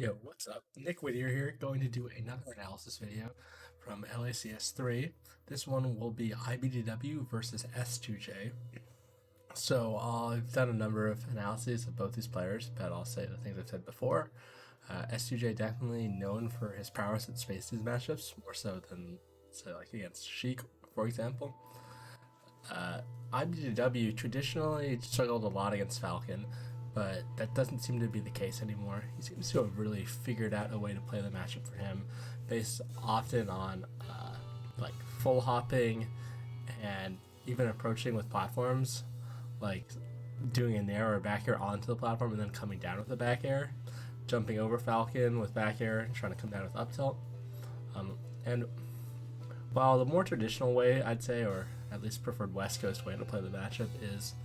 Yo, what's up? Nick Whittier here, going to do another analysis video from LACS3. This one will be iBDW versus S2J. So I've done a number of analyses of both these players, but I'll say the things I've said before. S2J definitely known for his prowess at spaces matchups, more so than, say, like against Sheik, for example. iBDW traditionally struggled a lot against Falcon, but that doesn't seem to be the case anymore. He seems to have really figured out a way to play the matchup for him, based often on like full hopping and even approaching with platforms, like doing a nair or back air onto the platform and then coming down with the back air, jumping over Falcon with back air and trying to come down with up tilt. And while the more traditional way, I'd say, or at least preferred West Coast way to play the matchup is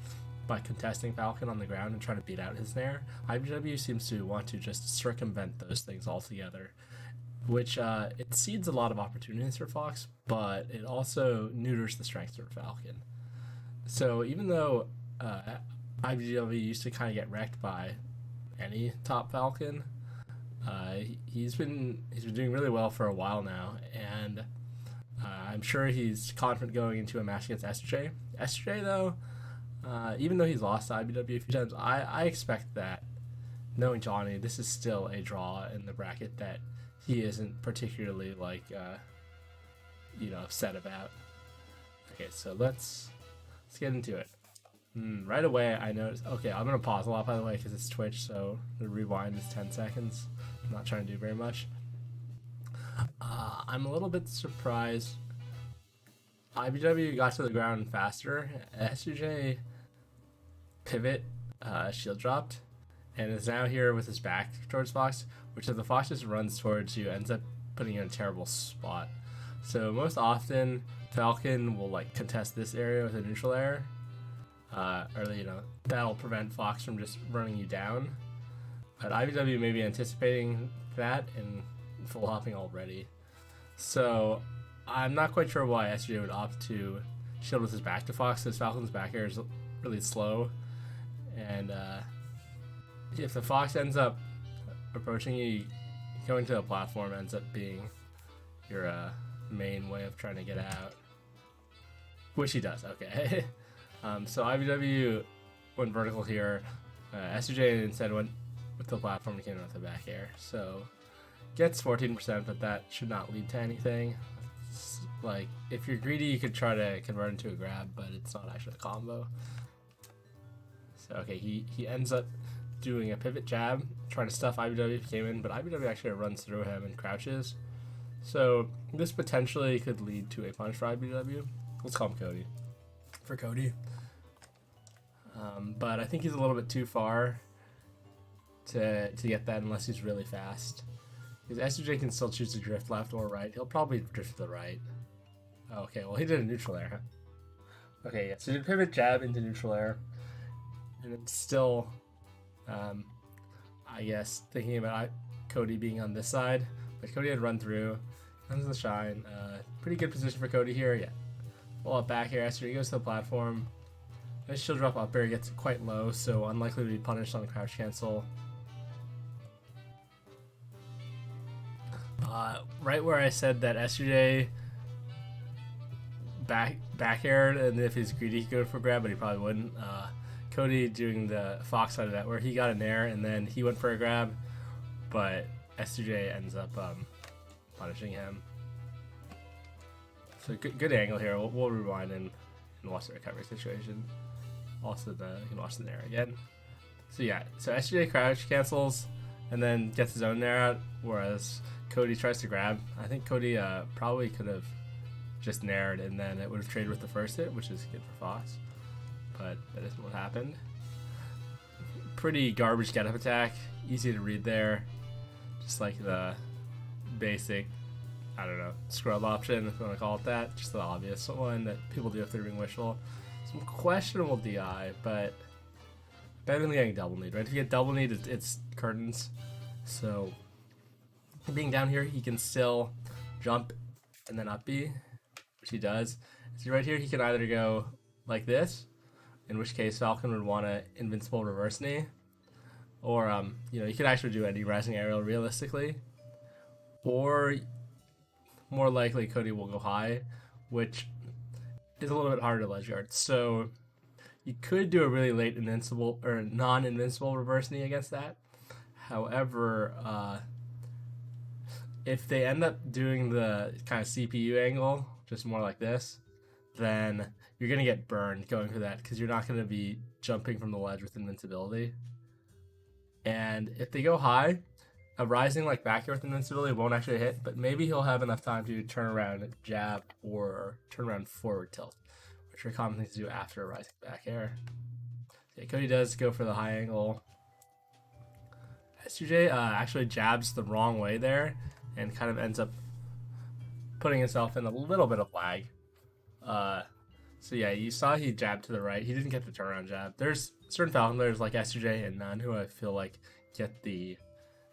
by contesting Falcon on the ground and trying to beat out his nair, iBDW seems to want to just circumvent those things altogether, which it cedes a lot of opportunities for Fox, but it also neuters the strengths of Falcon. So even though iBDW used to kind of get wrecked by any top Falcon, he's been doing really well for a while now, and I'm sure he's confident going into a match against S2J. S2J though, even though he's lost to iBDW a few times, I expect that, knowing Johnny, this is still a draw in the bracket that he isn't particularly upset about. Okay, so let's get into it. Right away, I noticed. Okay, I'm gonna pause a lot, by the way, because it's Twitch, so the rewind is 10 seconds. I'm not trying to do very much. I'm a little bit surprised. iBDW got to the ground faster. S2J pivot, shield dropped, and is now here with his back towards Fox, which if the Fox just runs towards you, ends up putting you in a terrible spot. So most often, Falcon will contest this area with a neutral air, that'll prevent Fox from just running you down. But iBDW may be anticipating that and full hopping already. So I'm not quite sure why S2J would opt to shield with his back to Fox, because Falcon's back air is really slow. And if the Fox ends up approaching you, going to a platform ends up being your main way of trying to get out. Which he does, okay. So iBDW went vertical here. S2J instead went with the platform and came in with the back air. So gets 14%, but that should not lead to anything. If you're greedy, you could try to convert into a grab, but it's not actually a combo. So okay, he ends up doing a pivot jab, trying to stuff iBDW if he came in, but iBDW actually runs through him and crouches. So this potentially could lead to a punish for iBDW. Let's call him Cody. For Cody. But I think he's a little bit too far to get that unless he's really fast. Because S2J can still choose to drift left or right. He'll probably drift to the right. Oh, okay, well he did a neutral air, huh? Okay, yeah, so he did pivot jab into neutral air. And it's still, I guess, thinking about Cody being on this side. But Cody had run through. Comes the shine. Pretty good position for Cody here, yeah. Full up back here, S2J goes to the platform. Nice shield drop up air, gets quite low, so unlikely to be punished on the crouch cancel. Right where I said that S2J back aired, and if he's greedy, he'd go for grab, but he probably wouldn't. Cody doing the Fox side of that, where he got an air and then he went for a grab, but S2J ends up punishing him. So good angle here. We'll rewind and watch the recovery situation. Also, you can watch the nair again. So yeah, so S2J crouch cancels and then gets his own nair out, whereas Cody tries to grab. I think Cody probably could have just nared and then it would have traded with the first hit, which is good for Fox. But that isn't what happened. Pretty garbage get up attack. Easy to read there. Just like the basic, I don't know, scrub option, if you want to call it that. Just the obvious one that people do if they're being wishful. Some questionable DI, but better than getting double need, right? If you get double need, it's curtains. So being down here, he can still jump and then up B, which he does. So right here, he can either go like this, in which case Falcon would want an invincible reverse knee, Or, you know, you could actually do any rising aerial realistically. Or, more likely, Cody will go high, which is a little bit harder to ledge guard. So, you could do a really late invincible or non-invincible reverse knee against that. However, if they end up doing the kind of CPU angle, just more like this, then you're going to get burned going for that because you're not going to be jumping from the ledge with invincibility. And if they go high, a rising like back here with invincibility won't actually hit, but maybe he'll have enough time to turn around jab or turn around forward tilt, which are common things to do after a rising back air. Okay, Cody does go for the high angle. S2J actually jabs the wrong way there and kind of ends up putting himself in a little bit of lag. So yeah, you saw he jabbed to the right. He didn't get the turnaround jab. There's certain Falcon players like S2J and None who I feel like get the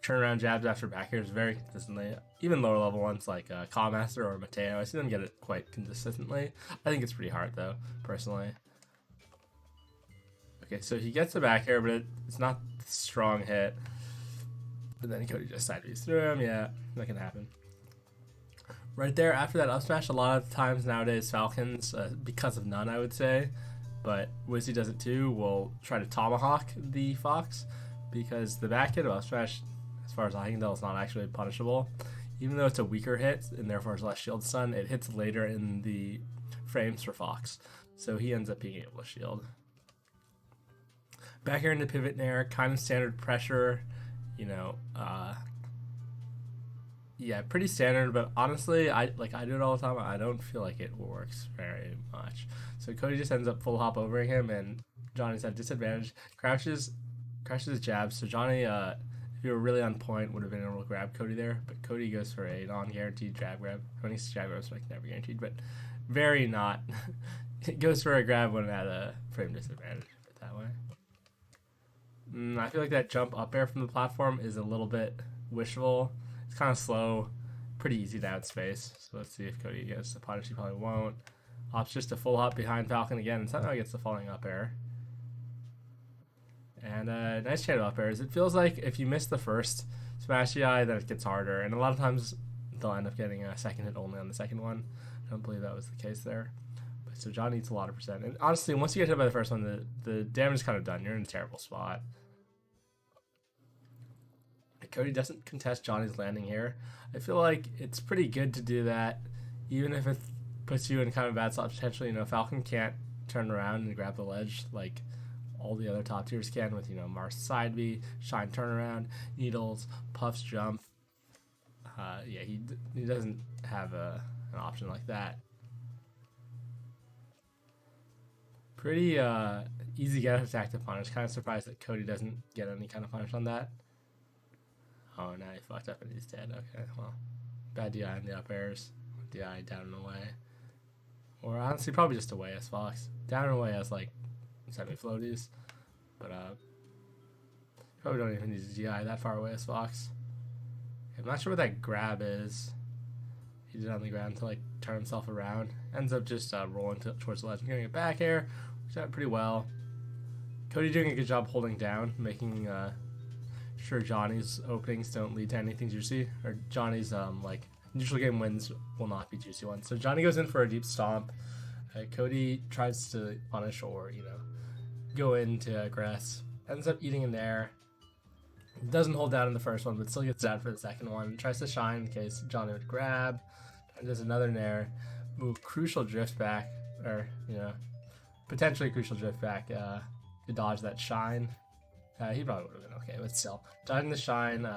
turnaround jabs after back airs very consistently. Even lower level ones like Callmaster or Mateo, I see them get it quite consistently. I think it's pretty hard though, personally. Okay, so he gets the back air, but it's not a strong hit. And then Cody just sideways through him. Yeah, that can happen. Right there, after that up smash, a lot of times nowadays Falcons, because of None, I would say, but Wizzy does it too, will try to tomahawk the Fox because the back hit of up smash, as far as I can tell, is not actually punishable. Even though it's a weaker hit and therefore it's less shield stun, it hits later in the frames for Fox, so he ends up being able to shield. Back here into pivot nair, kind of standard pressure, you know, yeah, pretty standard, but honestly, I do it all the time. I don't feel like it works very much. So Cody just ends up full hop overing him, and Johnny's at disadvantage. Crashes his jabs. So Johnny, if you were really on point, would have been able to grab Cody there, but Cody goes for a non-guaranteed jab grab. When he's jab grabs, like never guaranteed, but very not. It goes for a grab when at a frame disadvantage. Put it that way. I feel like that jump up air from the platform is a little bit wishful. It's kind of slow, pretty easy to outspace. So let's see if Cody gets the punish. He probably won't. Opts just a full hop behind Falcon again, and somehow gets the falling up air. And nice chain of up airs. It feels like if you miss the first smash EI, then it gets harder. And a lot of times they'll end up getting a second hit only on the second one. I don't believe that was the case there. But so John needs a lot of percent. And honestly, once you get hit by the first one, the damage is kind of done. You're in a terrible spot. Cody doesn't contest Johnny's landing here. I feel like it's pretty good to do that, even if it puts you in kind of a bad spot potentially. You know, Falcon can't turn around and grab the ledge like all the other top tiers can with, you know, Mars side B, Shine turnaround, Needles, Puffs jump. Yeah, he doesn't have an option like that. Pretty easy get attack to punish. Kind of surprised that Cody doesn't get any kind of punish on that. Oh, now he fucked up and he's dead. Okay, well, bad DI on the up airs. DI down and away. Or honestly, probably just away as Fox. Down and away as like semi-floaties. But probably don't even need to DI that far away as Fox. I'm not sure what that grab is. He did on the ground to like turn himself around. Ends up just rolling towards the ledge and getting a back air, which did pretty well. Cody doing a good job holding down, making sure Johnny's openings don't lead to anything juicy, or Johnny's like neutral game wins will not be juicy ones. So Johnny goes in for a deep stomp. Cody tries to punish or, you know, go into aggress. Ends up eating in there. Doesn't hold down in the first one, but still gets down for the second one. Tries to shine in case Johnny would grab. And does another nair. Move crucial drift back, or, you know, potentially crucial drift back to dodge that shine. He probably would have been okay, but still. Dodging the shine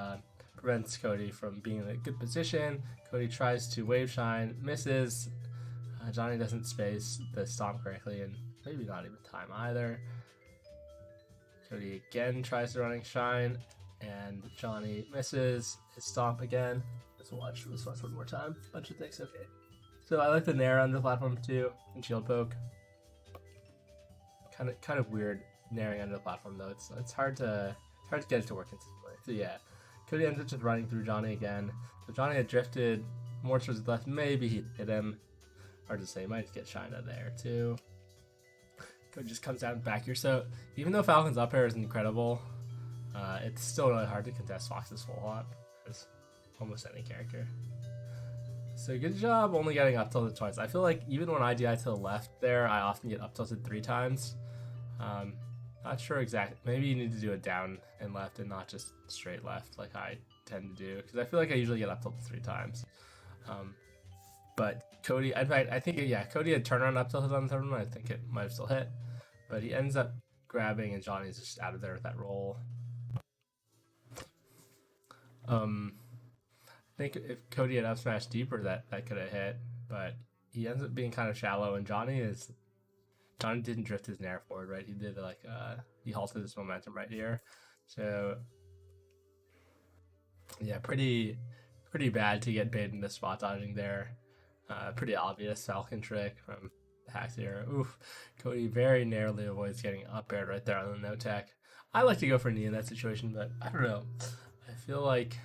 prevents Cody from being in a good position. Cody tries to wave shine, misses. Johnny doesn't space the stomp correctly, and maybe not even time either. Cody again tries to running shine, and Johnny misses his stomp again. Let's watch one more time. Bunch of things, okay. So I like the nair on the platform too, and shield poke. Kind of weird nairing under the platform though. It's hard to get it to work consistently. So yeah, Cody ends up just running through Johnny again. So Johnny had drifted more towards the left. Maybe he hit him. Hard to say. He might get shine out there too. Cody just comes down back here. So even though Falcon's up air is incredible, It's still really hard to contest Fox's full hop, as almost any character. So good job only getting up tilted twice. I feel like even when I DI to the left there, I often get up tilted 3 times. Not sure exactly. Maybe you need to do it down and left and not just straight left like I tend to do, because I feel like I usually get up tilted 3 times. But Cody, in fact, I think, yeah, Cody had turnaround up tilted on the third one. I think it might have still hit, but he ends up grabbing and Johnny's just out of there with that roll. I think if Cody had up smashed deeper, that could have hit, but he ends up being kind of shallow, and Johnny didn't drift his nair forward, right? He did like he halted his momentum right here, so yeah, pretty bad to get baited into spot dodging there. Pretty obvious Falcon trick from the hack here. Oof, Cody very narrowly avoids getting up aired right there on the no tech. I like to go for knee in that situation, but I don't know. I feel like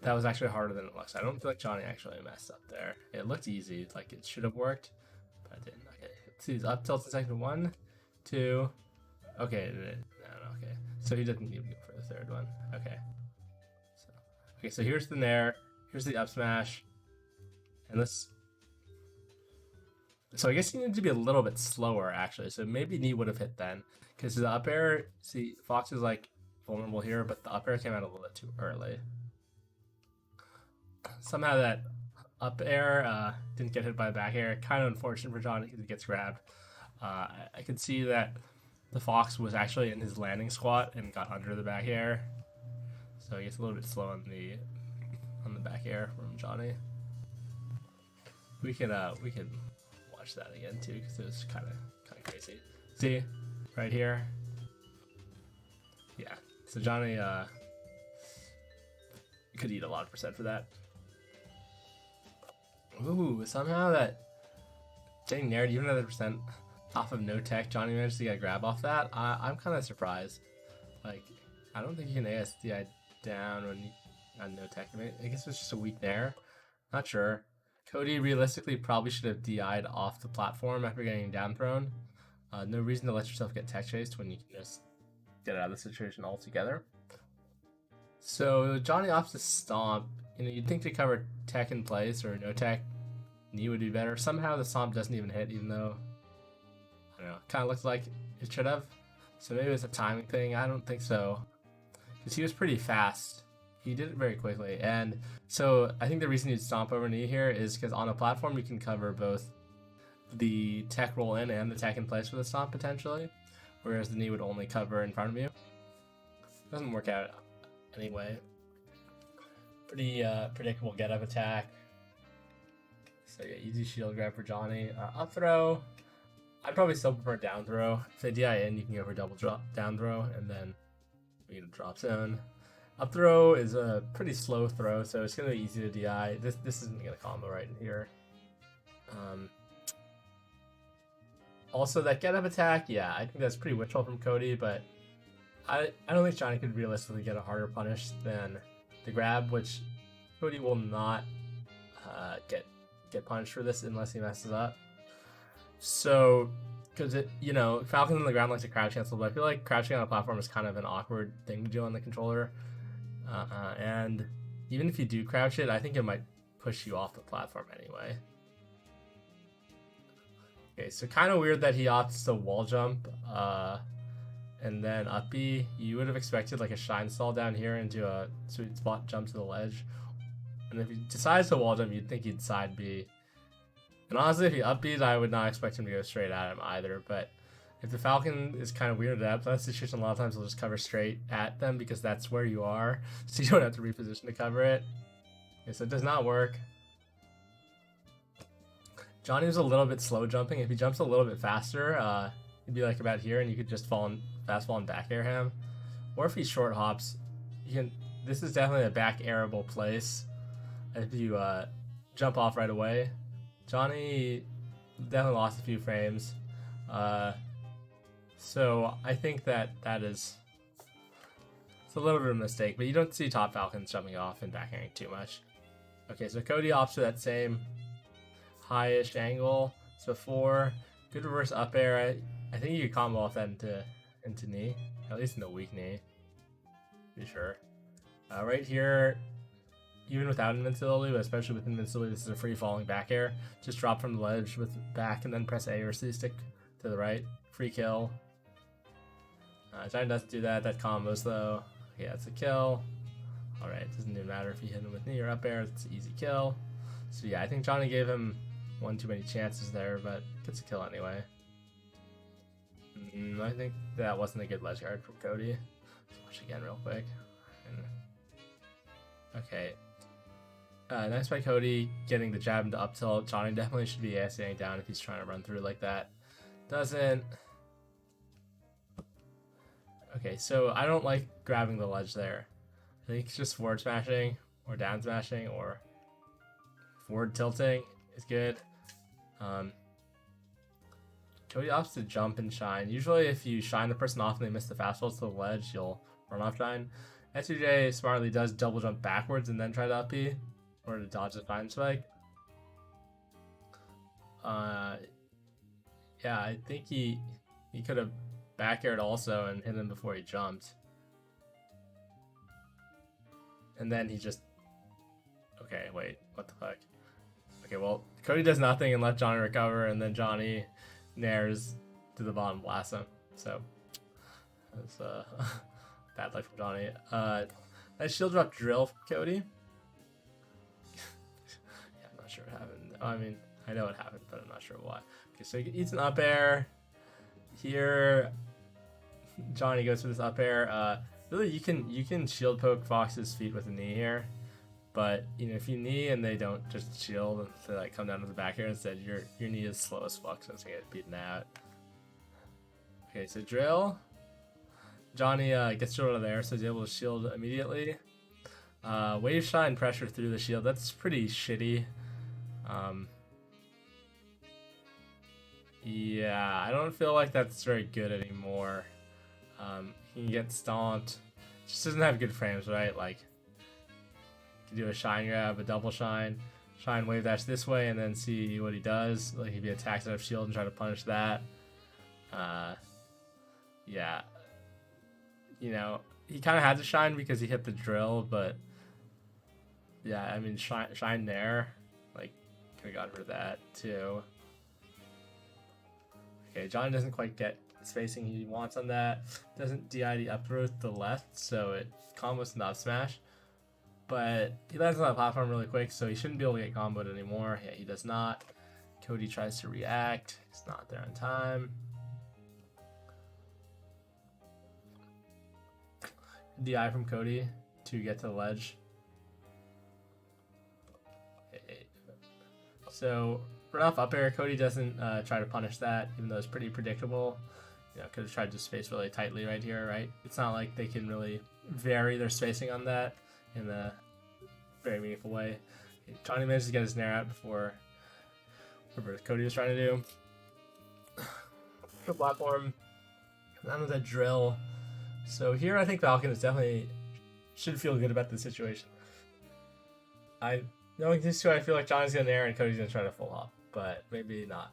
that was actually harder than it looks. I don't feel like Johnny actually messed up there. It looked easy, like it should have worked, but it didn't. Okay, let's see, he's up tilts in second 1, 2. Okay, no, okay. So he doesn't even go for the third one. Okay, so here's the nair, here's the up smash, and this. So I guess he needed to be a little bit slower actually. So maybe knee would have hit then, because the up air. See, Fox is like vulnerable here, but the up air came out a little bit too early. Somehow that up air didn't get hit by the back air. Kind of unfortunate for Johnny because he gets grabbed. I could see that the Fox was actually in his landing squat and got under the back air, so he gets a little bit slow on the back air from Johnny. We can watch that again too, because it was kind of crazy. See, right here. Yeah. So Johnny could eat a lot of percent for that. Ooh, somehow that getting nared even another percent off of no tech, Johnny managed to get a grab off that. I'm kind of surprised. Like, I don't think you can ASDI down when you on no tech. I guess it was just a weak nair. Not sure. Cody realistically probably should have DI'd off the platform after getting down thrown. No reason to let yourself get tech chased when you can just get out of the situation altogether. So Johnny opts to stomp. You know, you'd think to cover tech in place or no tech, knee would be better. Somehow the stomp doesn't even hit, even though, I don't know, kind of looks like it should have. So maybe it's a timing thing. I don't think so, because he was pretty fast. He did it very quickly, and so I think the reason you'd stomp over knee here is because on a platform you can cover both the tech roll in and the tech in place with a stomp potentially, whereas the knee would only cover in front of you. Doesn't work out anyway. Pretty predictable get up attack. So yeah, easy shield grab for Johnny. Up throw, I'd probably still prefer down throw. If they DI in, you can go for double drop down throw, and then we get a drop zone. Up throw is a pretty slow throw, so it's gonna be easy to DI. This isn't gonna combo right in here. Also that get up attack, yeah, I think that's pretty witchful from Cody, but I don't think Johnny could realistically get a harder punish than the grab, which Cody will not get punished for this unless he messes up. So, because Falcon on the ground likes to crouch cancel, but I feel like crouching on a platform is kind of an awkward thing to do on the controller. And even if you do crouch it, I think it might push you off the platform anyway. Okay, so kind of weird that he opts to wall jump, and then up B. You would have expected like a shine stall down here into a sweet spot jump to the ledge. And if he decides to wall jump, you'd think he'd side B. And honestly, if he up B's, I would not expect him to go straight at him either. But if the Falcon is kind of weirded out, that situation a lot of times will just cover straight at them because that's where you are. So you don't have to reposition to cover it. Okay, so it does not work. Johnny was a little bit slow jumping. If he jumps a little bit faster, he'd be like about here, and you could just fast fall and back air him. Or if he short hops, you can. This is definitely a back airable place. If you jump off right away, Johnny definitely lost a few frames. So I think that is it's a little bit of a mistake, but you don't see top Falcons jumping off and back airing too much. Okay, so Cody opts for that same high-ish angle. So 4, good reverse up air. I think you could combo off that into knee. At least in the weak knee. Be sure. Right here, even without invincibility, but especially with invincibility, this is a free falling back air. Just drop from the ledge with back and then press A or C stick to the right. Free kill. Giant doesn't do that. That combos though. Okay, that's a kill. Alright, doesn't even matter if you hit him with knee or up air. It's an easy kill. So yeah, I think Johnny gave him one too many chances there, but gets a kill anyway. I think that wasn't a good ledge guard from Cody. Let's watch again real quick. Okay. Nice by Cody getting the jab into up tilt. Johnny definitely should be ASAing down if he's trying to run through like that. Doesn't. Okay, so I don't like grabbing the ledge there. I think it's just forward smashing or down smashing or forward tilting is good. Cody opts to jump and shine. Usually if you shine the person off and they miss the fastball to the ledge, you'll run off shine. S2J smartly does double jump backwards and then try to up B in order to dodge the shine spike. Yeah, I think he could have back aired also and hit him before he jumped. And then he just... Okay, wait, what the fuck? Okay, well, Cody does nothing and let Johnny recover, and then Johnny nairs to the bottom, blast him. So, that's bad luck from Johnny. Nice shield drop drill from Cody. Yeah, I'm not sure what happened. I mean, I know what happened, but I'm not sure why. Okay, so he eats an up air. Here, Johnny goes for this up air. Really, you can shield poke Fox's feet with a knee here, but you know if you knee and they don't just shield and they like come down to the back air instead, your knee is slow as fuck, so it's gonna get beaten out. Okay, so drill. Johnny gets shielded out of there, so he's able to shield immediately. Wave shine pressure through the shield. That's pretty shitty. Yeah, I don't feel like that's very good anymore. He can get stomped. Just doesn't have good frames, right? Like, you can do a shine grab, a double shine, wave dash this way, and then see what he does. Like, if he attacks out of shield and try to punish that. Yeah. You know, he kind of had to shine because he hit the drill, but yeah, I mean, shine there. Like, could have gotten rid of that too. Okay, Johnny doesn't quite get the spacing he wants on that. Doesn't DI the up throw to the left, so it combos not smash. But he lands on that platform really quick, so he shouldn't be able to get comboed anymore. Yeah, he does not. Cody tries to react. He's not there in time. DI from Cody to get to the ledge. Okay. So run off up air. Cody doesn't try to punish that, even though it's pretty predictable. You know, could have tried to space really tightly right here, right? It's not like they can really vary their spacing on that in a very meaningful way. Okay, Johnny managed to get his nair out before whatever Cody was trying to do. The platform. And then with that drill. So here I think Falcon is definitely should feel good about the situation. Knowing these two, I feel like Johnny's gonna nair and Cody's gonna try to full hop, but maybe not.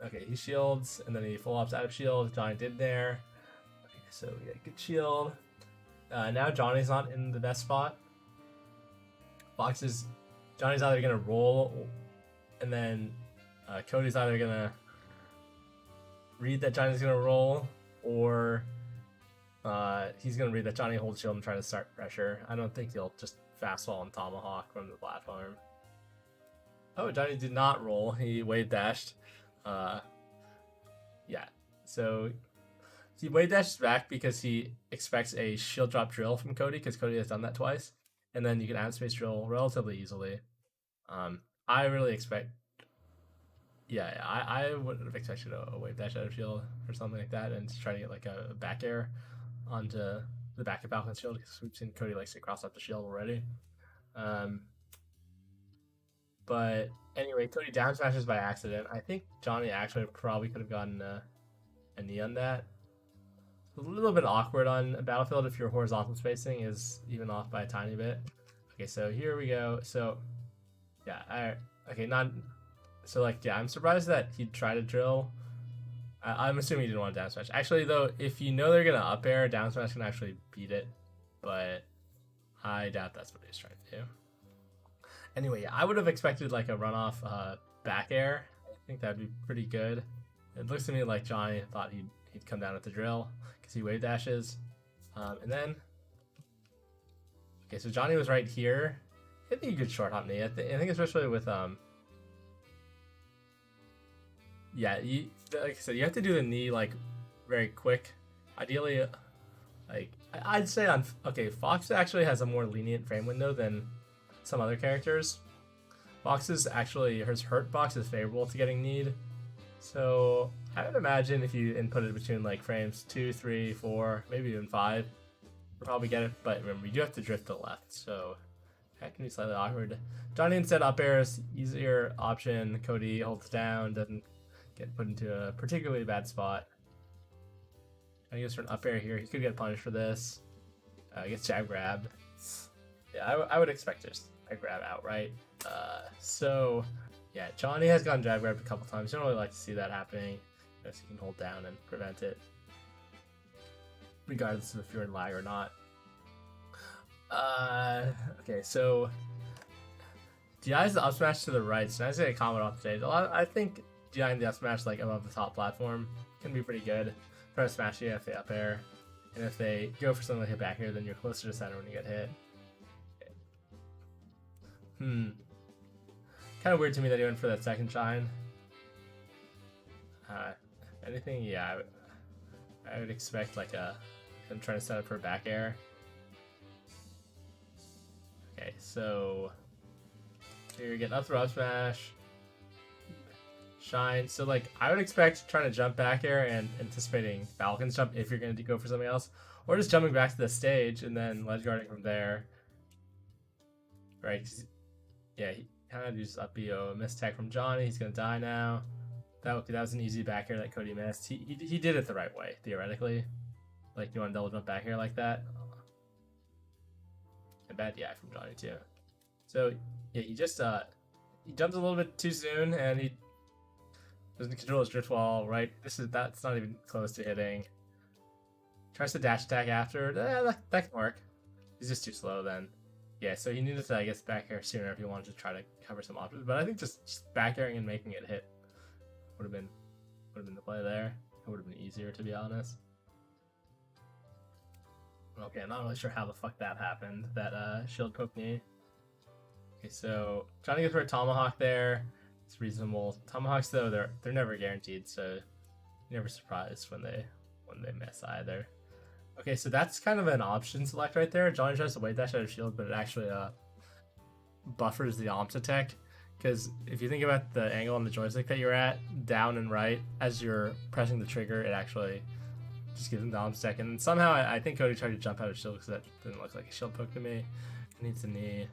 Okay, he shields and then he full hops out of shield. Johnny did nair. Okay, so we get good shield. Now Johnny's not in the best spot. Johnny's either gonna roll, and then Cody's either gonna read that Johnny's gonna roll, or he's gonna read that Johnny holds shield and try to start pressure. I don't think he'll just fastball and tomahawk from the platform. Oh, Johnny did not roll. He wave dashed. Yeah. So he wave dashes back because he expects a shield drop drill from Cody, because Cody has done that twice, and then you can add space drill relatively easily. I really expect. Yeah, I would have expected a wave dash out of shield or something like that, and to try to get like a back air onto the back of Falcon's shield, because we've seen Cody likes to cross up the shield already. But anyway, Cody down smashes by accident. I think Johnny actually probably could have gotten a knee on that. It's a little bit awkward on a battlefield if your horizontal spacing is even off by a tiny bit. Okay, so here we go. So yeah, I'm surprised that he'd try to drill I'm assuming you didn't want to down smash. Actually, though, if you know they're gonna up air, down smash can actually beat it, but I doubt that's what he's trying to do. Anyway, I would have expected like a runoff back air. I think that'd be pretty good. It looks to me like Johnny thought he'd come down at the drill because he wave dashes, and then okay, so Johnny was right here. I think a good short hop knee. I think especially with yeah, like I said, you have to do the knee like very quick. Ideally, like I'd say on okay, Fox actually has a more lenient frame window than some other characters. Fox's actually his hurt box is favorable to getting kneed. So I would imagine if you input it between like frames 2, 3, 4, maybe even 5, you'll probably get it. But remember, you do have to drift to the left, so that can be slightly awkward. Johnny instead up airs, easier option. Cody holds down, doesn't get put into a particularly bad spot. I guess for an up air here, he could get punished for this. Gets jab grabbed. Yeah, I would expect just a grab outright. So yeah, Johnny has gotten jab grabbed a couple times. You don't really like to see that happening. Unless you can hold down and prevent it, regardless of if you're in lag or not. Okay, so DI's the up smash to the right. So nice to get a comment off the stage. I think DI in the up smash like above the top platform can be pretty good. Try to smash you if they up air, and if they go for something like a back air, then you're closer to center when you get hit. Okay. Kind of weird to me that he went for that second shine. Anything? Yeah, I would expect like him trying to set up for a back air. Okay, so here you get up throw up smash, shine. So like I would expect trying to jump back air and anticipating Falcon's jump if you're going to go for something else, or just jumping back to the stage and then ledge guarding from there. Right? Yeah, he kind of uses up BO, missed tech from Johnny. He's gonna die now. That was an easy back air that Cody missed. He did it the right way theoretically. Like you want to double jump back air like that. A bad DI from Johnny too. So yeah, he just he jumped a little bit too soon and he doesn't control his drift wall. Right, that's not even close to hitting. Tries to dash attack after. That can work. He's just too slow then. Yeah, so he needed to, I guess, back air sooner if he wanted to try to cover some options. But I think just back airing and making it hit would have been the play there. It would have been easier, to be honest. Okay, I'm not really sure how the fuck that happened. That shield poke knee. Okay, so Johnny goes for a tomahawk there. It's reasonable. Tomahawks though, they're never guaranteed, so you're never surprised when they miss either. Okay, so that's kind of an option select right there. Johnny tries to wave dash out of shield, but it actually buffers the Omps attack. Because if you think about the angle on the joystick that you're at, down and right, as you're pressing the trigger, it actually just gives him the Omps attack. And somehow I think Cody tried to jump out of shield because that didn't look like a shield poke to me. He needs a knee.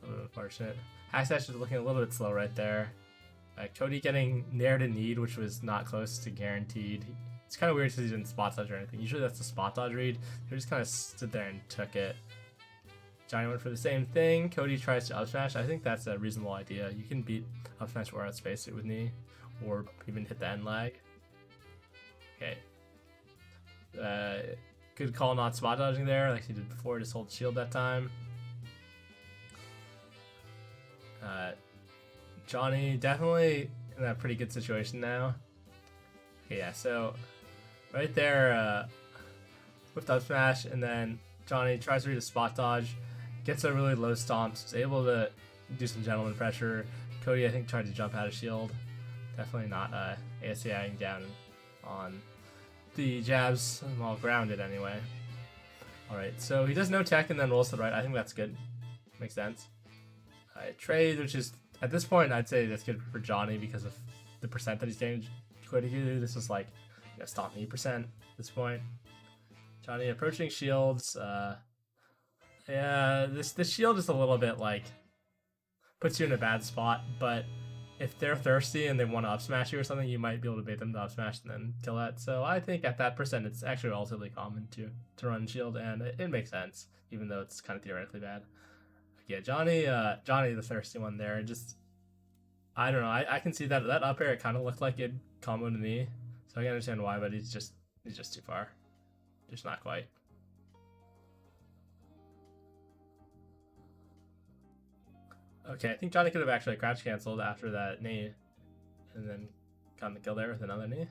A little bit unfortunate. Hacksash is looking a little bit slow right there. Cody getting nair to kneed, which was not close to guaranteed. It's kind of weird because he didn't spot dodge or anything. Usually that's a spot dodge read. He just kind of stood there and took it. Johnny went for the same thing. Cody tries to up smash. I think that's a reasonable idea. You can beat up smash or out space it with knee, or even hit the end lag. Okay. Good call not spot dodging there like he did before. Just hold shield that time. Johnny definitely in a pretty good situation now. Okay, yeah, so right there, whipped up smash, and then Johnny tries to read a spot dodge, gets a really low stomp, is able to do some gentleman pressure. Cody, I think, tried to jump out of shield. Definitely not ASCIing down on the jabs, while grounded anyway. Alright, so he does no tech and then rolls to the right. I think that's good. Makes sense. Trade, which is, at this point, I'd say that's good for Johnny because of the percent that he's getting Cody to do. This is like, stop me percent at this point. Johnny approaching shields. Yeah, the shield is a little bit like puts you in a bad spot, but if they're thirsty and they want to up smash you or something, you might be able to bait them to up smash and then kill that. So I think at that percent, it's actually relatively common to run shield, and it makes sense, even though it's kind of theoretically bad. Yeah, Johnny the thirsty one there, just I don't know. I can see that up air. It kind of looked like it combo to knee. So I can understand why, but he's just too far. Just not quite. Okay, I think Johnny could have actually crouch canceled after that knee, and then gotten the kill there with another knee.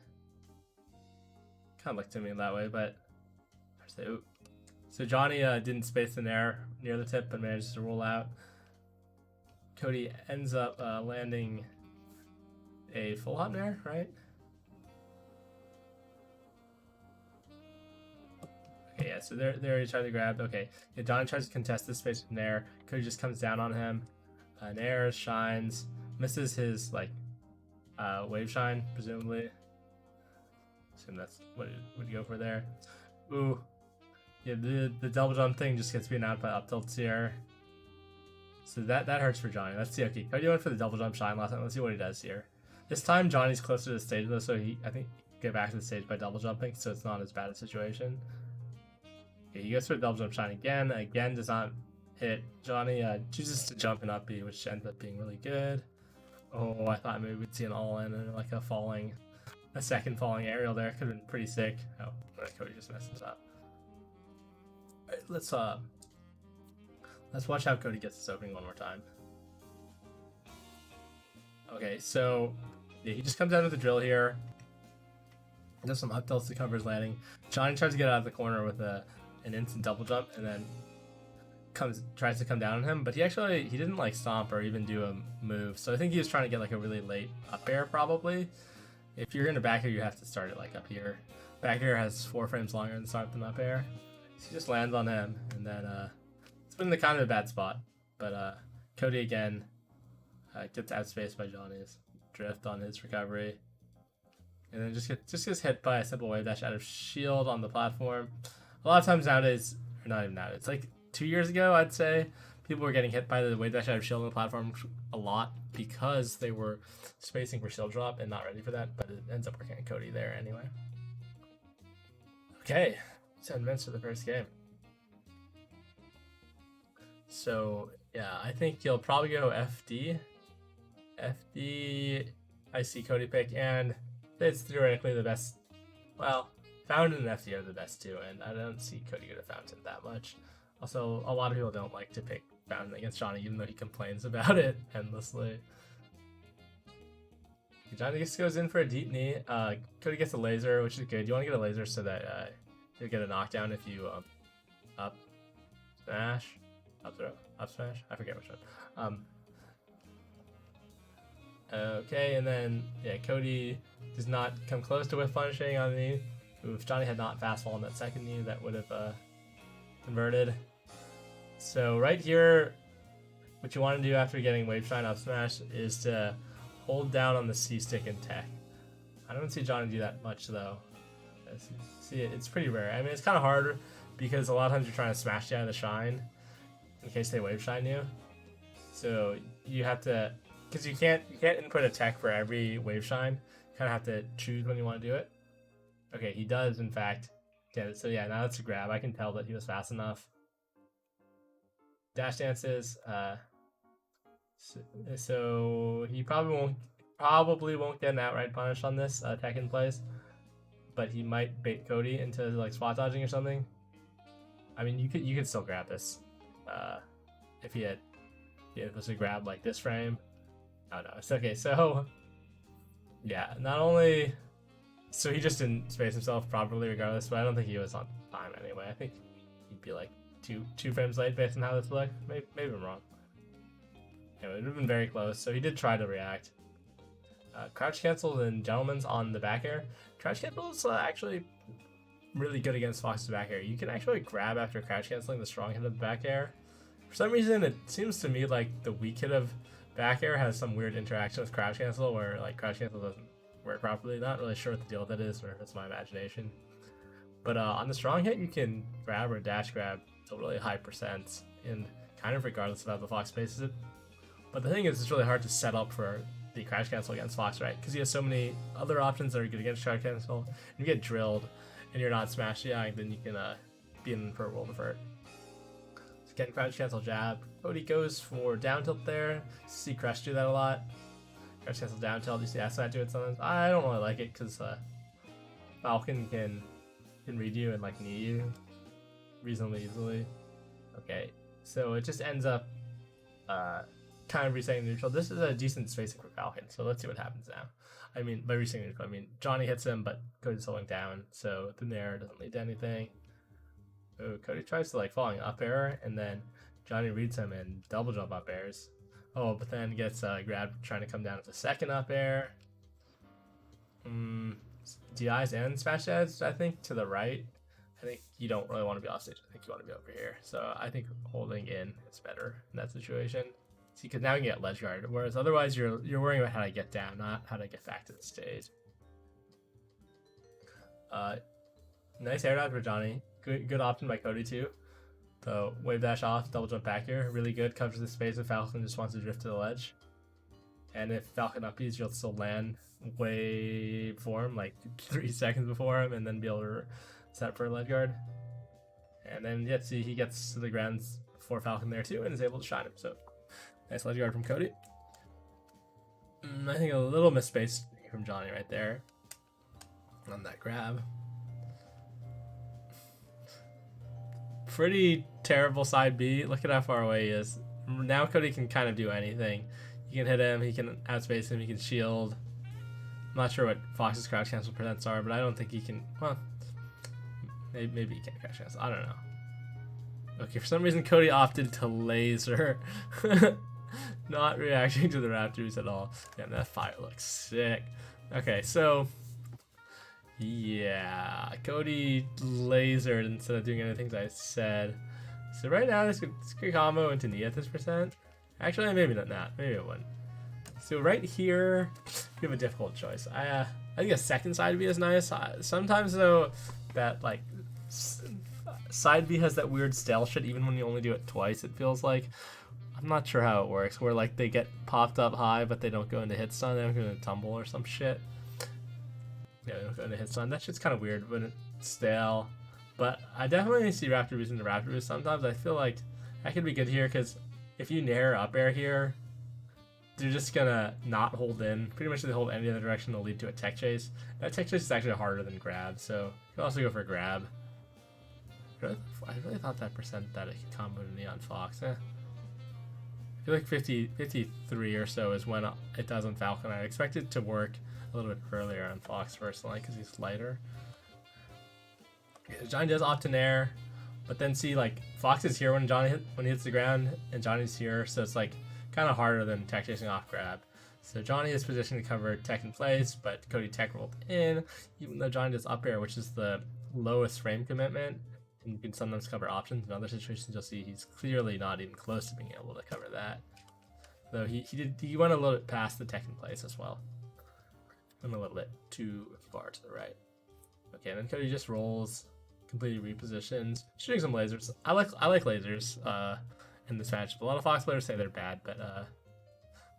Kind of looked to me that way, but so Johnny didn't space the nair near the tip, but managed to roll out. Cody ends up landing a full hop nair, right? Okay, yeah, so there he's trying to grab. Okay, yeah, Johnny tries to contest this space with nair. Cody just comes down on him. Nair shines, misses his like wave shine, presumably. Assume that's what would go for there. Ooh, yeah, the double jump thing just gets beaten out by up tilts here. So that hurts for Johnny. Let's see. Okay, Cody went for the double jump shine last time. Let's see what he does here. This time Johnny's closer to the stage though, so I think get back to the stage by double jumping, so it's not as bad a situation. Okay, he goes for the double jump shine again. Again, does not hit. Johnny chooses to jump and up B, which ends up being really good. Oh, I thought maybe we'd see an all-in and like a second falling aerial there. Could have been pretty sick. Oh, Cody just messes up. All right, let's watch how Cody gets this opening one more time. Okay, so yeah, he just comes down with the drill here. Does some up tilts to cover his landing. Johnny tries to get out of the corner with an instant double jump, and then tries to come down on him, but he didn't like stomp or even do a move. So I think he was trying to get like a really late up air probably. If you're in a back air, you have to start it like up here. Back air has 4 frames longer than start than up air. So he just lands on him, and then it's been the kind of a bad spot. But Cody again gets outspaced by Johnny's drift on his recovery, and then just gets hit by a simple wave dash out of shield on the platform. A lot of times nowadays, or not even nowadays, it's like 2 years ago, I'd say, people were getting hit by the wave dash out of shield on the platform a lot because they were spacing for shield drop and not ready for that, but it ends up working on Cody there anyway. Okay, 7 minutes for the first game. So, yeah, I think you'll probably go FD. FD, I see Cody pick, and it's theoretically the best. Well, Fountain and FD are the best too, and I don't see Cody go to Fountain that much. Also, a lot of people don't like to pick Fountain against Johnny, even though he complains about it endlessly. Johnny just goes in for a deep knee. Cody gets a laser, which is good. You want to get a laser so that you'll get a knockdown if you up smash, up throw, up smash. I forget which one. Okay, and then yeah, Cody does not come close to whiff punishing on the knee. Ooh, if Johnny had not fast fallen that second knee, that would have converted. So right here, what you want to do after getting wave shine up smash is to hold down on the C stick and tech. I don't see Johnny do that much though. See, it's pretty rare. I mean, it's kind of harder because a lot of times you're trying to smash down the shine in case they wave shine you. So you have to, because you can't input a tech for every wave shine. You kind of have to choose when you want to do it. Okay, he does in fact get it. So yeah, now it's a grab. I can tell that he was fast enough. Dash dances. So he probably won't get an outright punish on this tech in place, but he might bait Cody into like spot dodging or something. I mean, you could still grab this if he had supposed to grab like this frame. Oh no, it's okay. So yeah, not only so he just didn't space himself properly regardless, but I don't think he was on time anyway. I think he'd be like two frames late based on how this looked. Maybe I'm wrong. Anyway, it would have been very close. So he did try to react. Crouch cancel and Gentleman's on the back air. Crouch cancel is actually really good against Fox's back air. You can actually grab after crouch canceling the strong hit of the back air. For some reason, it seems to me like the weak hit of back air has some weird interaction with crouch cancel where like crouch cancel doesn't work properly. Not really sure what the deal with that is, or if it's my imagination. But on the strong hit, you can grab or dash grab to really high percents, and kind of regardless of how the Fox spaces it. But the thing is, it's really hard to set up for the crouch cancel against Fox, right? Because he has so many other options that are good against crouch cancel. If you get drilled and you're not smash DIing, then you can be in for a world of hurt. So again, crouch cancel jab. Cody goes for down tilt there. See Crush do that a lot. crouch cancel down tilt. You see S side to it sometimes. I don't really like it because Falcon can read you and like knee you reasonably easily. Okay, so it just ends up kind of resetting neutral. This is a decent spacing for Falcon, so let's see what happens now. I mean, by resetting neutral, I mean Johnny hits him, but Cody's slowing down, so the nair doesn't lead to anything. So Cody tries to like falling up air, and then Johnny reads him and double jump up airs. Oh, but then gets grabbed trying to come down with a second up air. DIs and smash heads, I think, to the right. I think you don't really want to be off stage. I think you want to be over here. So I think holding in is better in that situation. See, because now you can get ledge guard, whereas otherwise you're worrying about how to get down, not how to get back to the stage. Nice air dodge for Johnny. Good option by Cody too. So wave dash off, double jump back here. Really good. Covers the space if Falcon just wants to drift to the ledge. And if Falcon up B's, you'll still land way before him, like 3 seconds before him, and then be able to set for a ledge guard. And then yeah, see he gets to the ground before Falcon there too, and is able to shine him. So nice ledge guard from Cody. I think a little misspace from Johnny right there on that grab. Pretty terrible side B. Look at how far away he is. Now Cody can kind of do anything. He can hit him, he can outspace him, he can shield. I'm not sure what Fox's crouch cancel percents are, but I don't think he can. Well, maybe he can crouch cancel. I don't know. Okay, for some reason Cody opted to laser. Not reacting to the Raptors at all. Damn, that fire looks sick. Okay, so yeah, Cody lasered instead of doing anything that I said. So right now this could combo into knee at this percent. Actually, maybe not. Maybe it wouldn't. So right here, you have a difficult choice. I think a second side B is nice. Sometimes though, that like side B has that weird stale shit. Even when you only do it twice, it feels like. I'm not sure how it works. Where like they get popped up high, but they don't go into hit stun. They don't go into tumble or some shit. Yeah, they don't go into hit stun. That shit's kind of weird when it's stale. But I definitely see Raptor Boost into Raptor Boost. Sometimes I feel like that could be good here because if you nair up air here, they're just gonna not hold in. Pretty much if they hold any other direction, they'll lead to a tech chase. That tech chase is actually harder than grab, so you can also go for a grab. I really thought that percent that it could combo to Neon Fox. I feel like 53 or so is when it does on Falcon. I expect it to work a little bit earlier on Fox personally because he's lighter. Okay, Johnny does opt to nair, but then see like Fox is here when he hits the ground, and Johnny's here, so it's like kind of harder than tech chasing off grab. So Johnny is positioned to cover tech in place, but Cody tech rolled in, even though Johnny does up air, which is the lowest frame commitment. And you can sometimes cover options. In other situations, you'll see he's clearly not even close to being able to cover that. Though he went a little bit past the tech in place as well. Went a little bit too far to the right. Okay, and then Cody just rolls, completely repositions, shooting some lasers. I like lasers in this match. A lot of Fox players say they're bad, but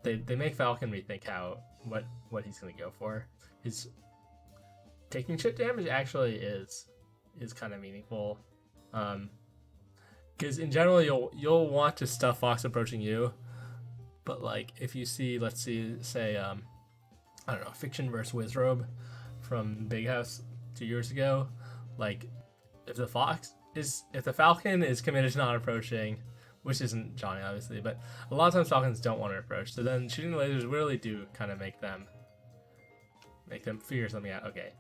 they make Falcon rethink what he's gonna go for. His taking chip damage actually is kind of meaningful. Because in general you'll want to stuff Fox approaching you, but like if you see, let's say I don't know, Fiction versus Wizrobe from Big House 2 years ago, like if the Falcon is committed to not approaching, which isn't Johnny obviously, but a lot of times Falcons don't want to approach, so then shooting the lasers really do kind of make them figure something out. Okay,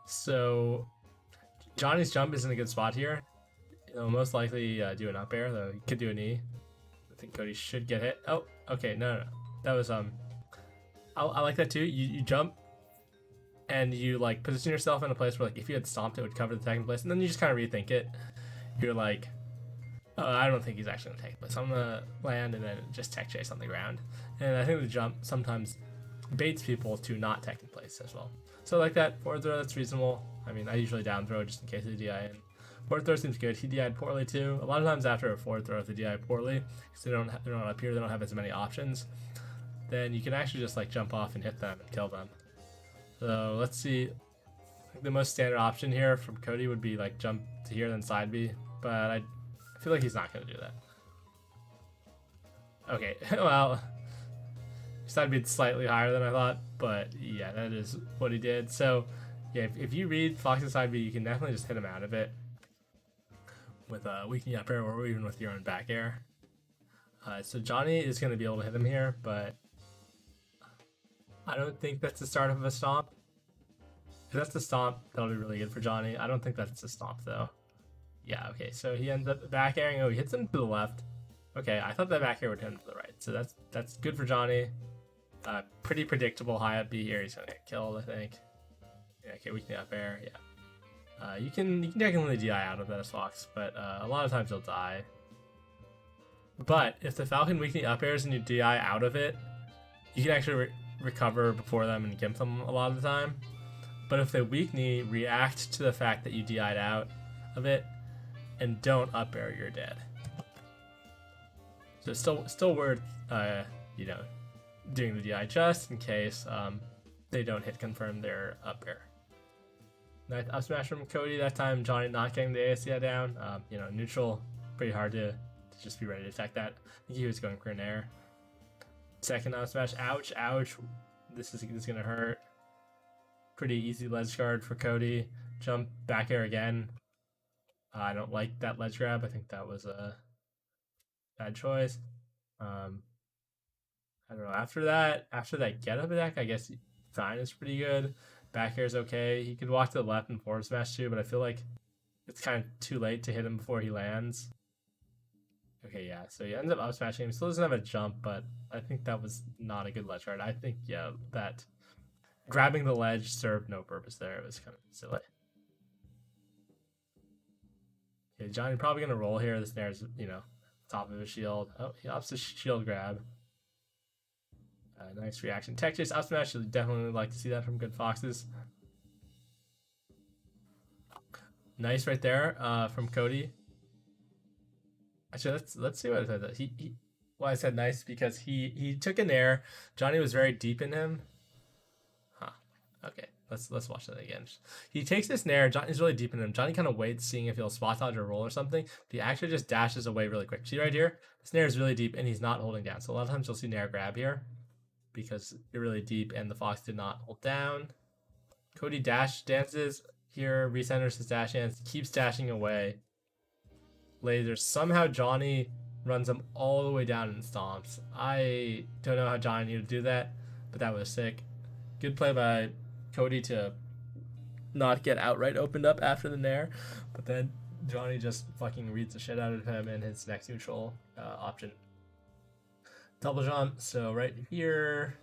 so Johnny's jump is in a good spot here. He'll most likely do an up air, though he could do a knee. I think Cody should get hit. Oh, okay, no. That was I like that too. You jump and you like position yourself in a place where like if you had stomped it would cover the second place, and then you just kind of rethink it. You're like, I don't think he's actually gonna take this. I'm gonna land and then just tech chase on the ground. And I think the jump sometimes baits people to not tech in place as well. So like that forward throw, that's reasonable. I mean, I usually down throw just in case of the DI, and forward throw seems good. He DI'd poorly too. A lot of times after a forward throw, if they DI poorly, because they're not up here, they don't have as many options, then you can actually just like jump off and hit them and kill them. So let's see. I think the most standard option here from Cody would be like jump to here then side B, but I feel like he's not going to do that. Okay, well, Side beat slightly higher than I thought, but yeah, that is what he did. So yeah, if you read Fox's side beat, you can definitely just hit him out of it with a weakening up air or even with your own back air. So Johnny is going to be able to hit him here, but I don't think that's the start of a stomp. If that's the stomp, that'll be really good for Johnny. I don't think that's the stomp though. Yeah, okay, so he ends up back airing. Oh, he hits him to the left. Okay, I thought that back air would hit him to the right, so that's good for Johnny. Pretty predictable high up B here. He's gonna get killed, I think. Yeah, okay, weakening up air. Yeah, you can technically DI out of that as Fox, but a lot of times he'll die. But if the Falcon weakening up airs and you DI out of it, you can actually recover before them and gimp them a lot of the time. But if the weak knee react to the fact that you DI'd out of it and don't up air, you're dead. So it's still worth you know, doing the DI just in case they don't hit confirm their up air. Nice up smash from Cody that time. Johnny not getting the ASCI down. You know, neutral, pretty hard to just be ready to attack that. I think he was going for an air. Second up smash. Ouch, ouch. This is gonna hurt. Pretty easy ledge guard for Cody. Jump back air again. I don't like that ledge grab. I think that was a bad choice. I don't know. After that get up attack, I guess fine is pretty good. Back air is okay. He could walk to the left and forward smash too, but I feel like it's kind of too late to hit him before he lands. Okay, yeah. So he ends up smashing him. He still doesn't have a jump, but I think that was not a good ledge guard. I think, yeah, that grabbing the ledge served no purpose there. It was kind of silly. Okay, Johnny probably gonna roll here. The snare's, you know, top of his shield. Oh, he opts the shield grab. Nice reaction. Tech chase up smash. You'd definitely like to see that from good Foxes. Nice right there from Cody. Actually, let's see what I said. Well, I said nice because he took an air. Johnny was very deep in him. Huh. Okay. Let's watch that again. He takes this nair. Johnny's really deep in him. Johnny kind of waits, seeing if he'll spot dodge or roll or something. But he actually just dashes away really quick. See right here? This nair is really deep, and he's not holding down. So a lot of times you'll see nair grab here because you're really deep, and the Fox did not hold down. Cody dances here, recenters his dash hands, keeps dashing away. Laser. Somehow Johnny runs him all the way down and stomps. I don't know how Johnny needed to do that, but that was sick. Good play by Cody to not get outright opened up after the nair, but then Johnny just fucking reads the shit out of him in his next neutral option. Double jump, so right here,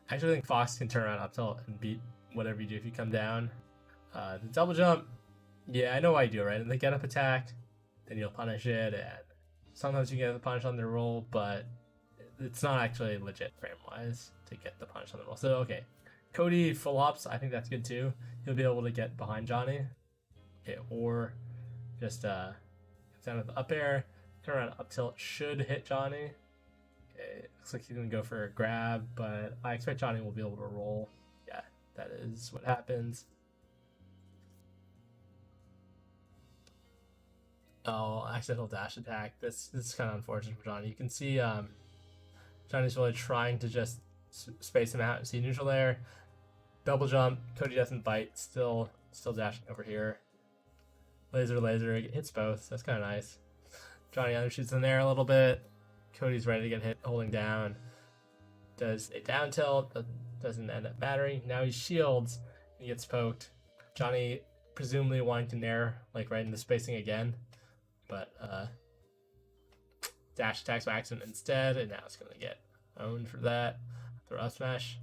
I actually think Fox can turn around up tilt and beat whatever you do if you come down. The double jump, yeah, I know why you do it, right? And the get up attack, then you'll punish it, and sometimes you get the punish on the roll, but it's not actually legit frame-wise to get the punish on the roll. So, okay. Cody full ups, I think that's good too. He'll be able to get behind Johnny. Okay, or just down with the up air, turn around up tilt, should hit Johnny. Okay, looks like he's gonna go for a grab, but I expect Johnny will be able to roll. Yeah, that is what happens. Oh, accidental dash attack. This is kind of unfortunate for Johnny. You can see Johnny's really trying to just space him out. See neutral there, double jump. Cody doesn't bite. Still dashing over here. Laser hits both. That's kind of nice. Johnny undershoots in there a little bit. Cody's ready to get hit, holding down. Does a down tilt. Doesn't end up mattering. Now he shields. And he gets poked. Johnny presumably wanting to nair like right in the spacing again, but dash attacks by accident instead, and now it's gonna get owned for that. Throw up smash.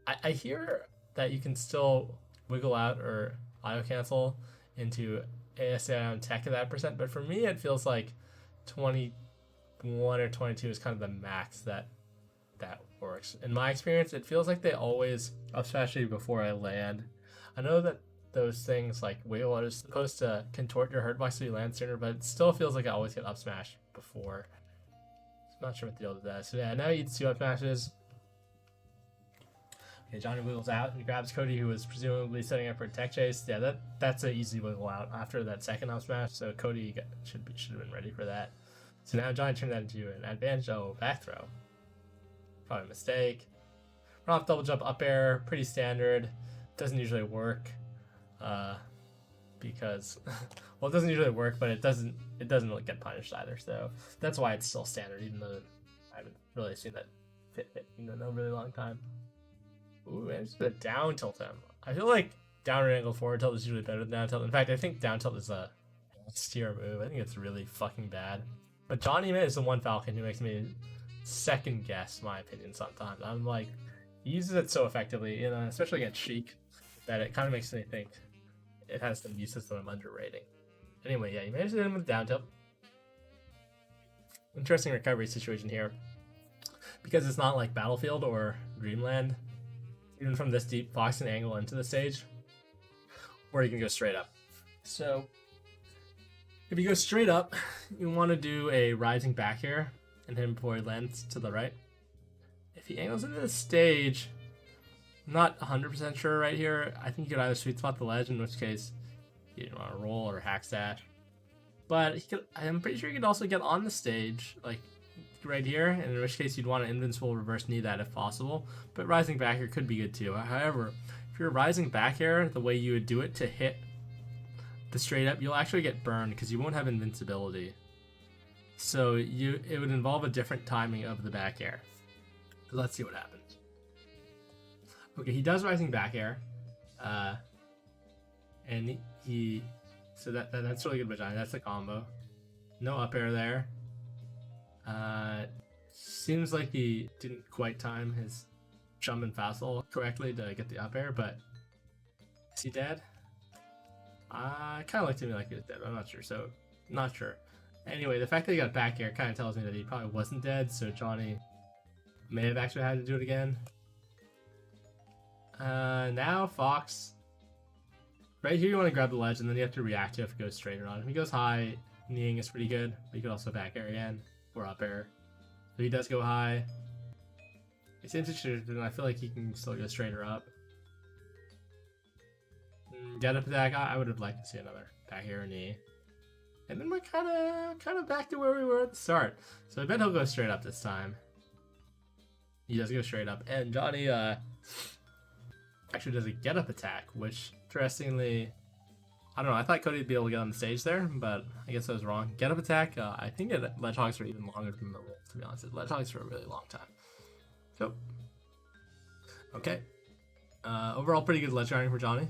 I hear that you can still wiggle out or IO cancel into ASI on tech at that percent, but for me it feels like 21 or 22 is kind of the max that works. In my experience, it feels like they always up smash you before I land. I know that those things like wiggle are supposed to contort your hurt box so you land sooner, but it still feels like I always get up smash before. I'm not sure what the deal with that. So yeah, now he eats 2 up smashes. Okay, Johnny wiggles out and grabs Cody, who was presumably setting up for a tech chase. Yeah, that's an easy wiggle out after that second up smash. So Cody should have been ready for that. So now Johnny turned that into an advantage. Oh, back throw. Probably a mistake. Run off double jump up air, pretty standard. Doesn't usually work. Because well, it doesn't usually work, but it doesn't really get punished either. So that's why it's still standard, even though I haven't really seen that fit in a really long time. Ooh, and just a down tilt him. I feel like downward angle forward tilt is usually better than down tilt. In fact, I think down tilt is a steer move. I think it's really fucking bad. But Johnny is the one Falcon who makes me second guess my opinion sometimes. I'm like, he uses it so effectively, you know, especially against Sheik, that it kind of makes me think it has some uses that I'm underrating. Anyway, yeah, you managed to hit him with down tilt. Interesting recovery situation here. Because it's not like Battlefield or Dreamland, even from this deep, Fox can angle into the stage, or you can go straight up. So, if you go straight up, you want to do a rising back here and hit him before he lands to the right. If he angles into the stage, I'm not 100% sure right here. I think you could either sweet spot the ledge, in which case you want to roll or hack stash. But I'm pretty sure you could also get on the stage, like right here, and in which case you'd want an invincible reverse knee that if possible. But rising back here could be good too. However, if you're rising back here, the way you would do it to hit the straight up, you'll actually get burned because you won't have invincibility. So it would involve a different timing of the back air. So let's see what happens. Okay, he does rising back air, and so that's really good vagina. That's the combo. No up air there. Seems like he didn't quite time his jump and fastball correctly to get the up air, but is he dead? Kind of looked to me like he was dead, but I'm not sure. So, not sure. Anyway, the fact that he got back air kind of tells me that he probably wasn't dead, so Johnny may have actually had to do it again. Now Fox. Right here you want to grab the ledge, and then you have to react to it if it goes straight or not. If he goes high, kneeing is pretty good, but you could also back air again, or up air. So he does go high. It's interesting, and I feel like he can still go straight or up. Get up attack, I would have liked to see another back air or knee. And then we're kind of back to where we were at the start. So I bet he'll go straight up this time. He does go straight up, and Johnny actually does a get up attack, which interestingly, I don't know. I thought Cody would be able to get on the stage there, but I guess I was wrong. Get up attack. I think that ledge hogs are even longer than the roll. To be honest, ledge hogs for a really long time. So, okay. Overall, pretty good ledge grinding for Johnny.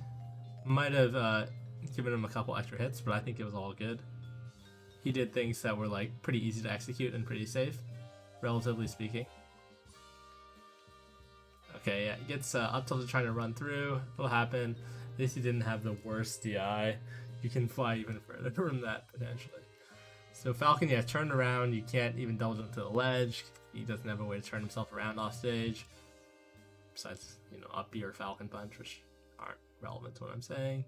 Might have given him a couple extra hits, but I think it was all good. He did things that were like pretty easy to execute and pretty safe, relatively speaking. Okay, yeah, he gets up tilted trying to run through. It'll happen. At least he didn't have the worst DI. You can fly even further from that, potentially. So Falcon, yeah, turned around. You can't even double jump to the ledge. He doesn't have a way to turn himself around off stage. Besides, you know, up B or Falcon Punch, which aren't relevant to what I'm saying.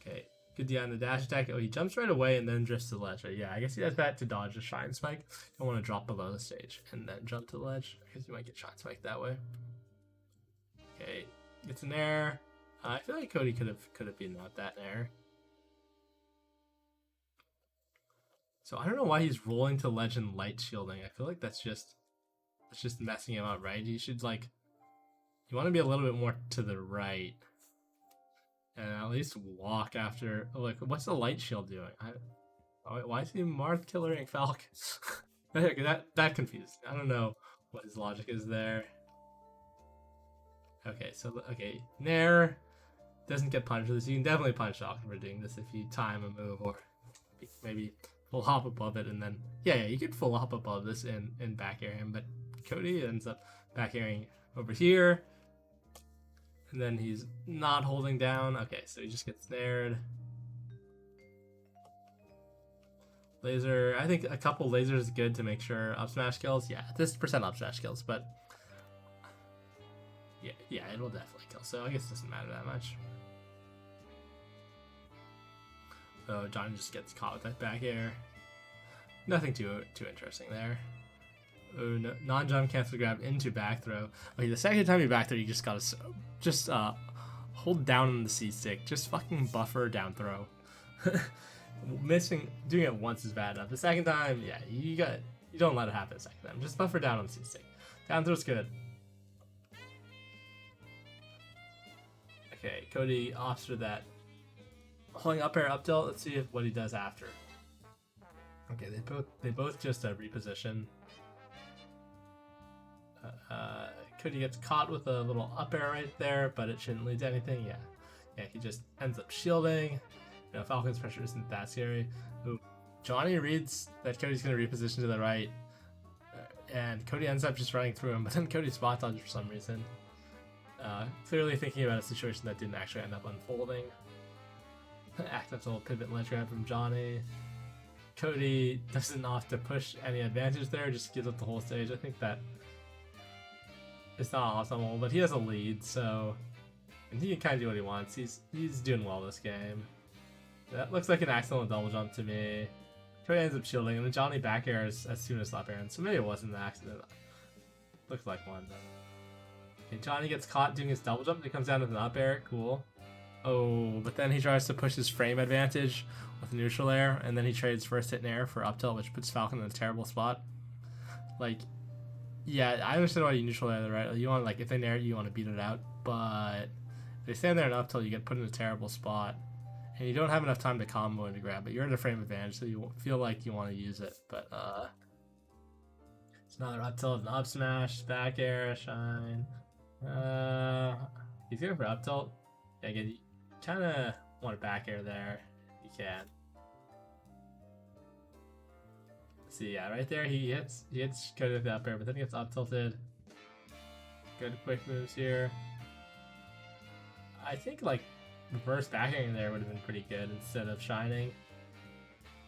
Okay, good DI on the dash attack. Oh, he jumps right away and then drifts to the ledge. Yeah, I guess he does that to dodge the Shine Spike. You don't want to drop below the stage and then jump to the ledge, because you might get Shine Spike that way. Okay, gets an air. I feel like Cody could have been out that air. So I don't know why he's rolling to ledge and light shielding. I feel like that's just messing him up, right? You should you want to be a little bit more to the right, and at least walk after. Like, what's the light shield doing? Why is he Marth killering Falcon? that confused. I don't know what his logic is there. Okay, so Nair doesn't get punished for this. You can definitely punish Falcon for doing this if you time a move, or maybe full hop above it, and then yeah, you could full hop above this and back air him, but Cody ends up back airing over here, and then he's not holding down. Okay, so he just gets snared. Laser, I think a couple lasers is good to make sure up smash kills. Yeah, this percent up smash kills, but yeah, it'll definitely kill. So I guess it doesn't matter that much. So Johnny just gets caught with that back air. Nothing too interesting there. Oh, no, non-jump cancel grab into back throw. Okay, the second time you back throw, you just gotta hold down on the C stick. Just fucking buffer down throw. Doing it once is bad enough. The second time, yeah, you don't let it happen the second time. Just buffer down on the C stick. Down throw's good. Okay, Cody opts for that. Holding up air up tilt. Let's see what he does after. Okay, they both just reposition. Cody gets caught with a little up air right there, but it shouldn't lead to anything. Yeah, he just ends up shielding. You know, Falcon's pressure isn't that scary. Ooh. Johnny reads that Cody's going to reposition to the right, and Cody ends up just running through him, but then Cody spot dodges for some reason. Clearly thinking about a situation that didn't actually end up unfolding. Accidental pivot ledge grab from Johnny. Cody doesn't have to push any advantage there, just gives up the whole stage. I think that it's not optimal, but he has a lead, so and he can kind of do what he wants. He's doing well this game. That looks like an accidental double jump to me. Cody ends up shielding, and then Johnny back airs as soon as up air, so maybe it wasn't an accident. Looks like one. Okay, Johnny gets caught doing his double jump, and he comes down with an up air. Cool. Oh, but then he tries to push his frame advantage with neutral air, and then he trades first hit in air for up tilt, which puts Falcon in a terrible spot. Like, yeah, I understand why you neutral air, right? You want, like, if they nair it, you want to beat it out, but if they stand there and up tilt, you get put in a terrible spot. And you don't have enough time to combo and to grab it. You're at a frame advantage, so you feel like you want to use it. But it's another up tilt, an up smash, back air, shine. He's going for up tilt. Yeah, again, you kind of want a back air there. You can. See, yeah, right there he hits Cody with the up air, but then he gets up tilted. Good quick moves here. I think like reverse backing there would have been pretty good instead of shining.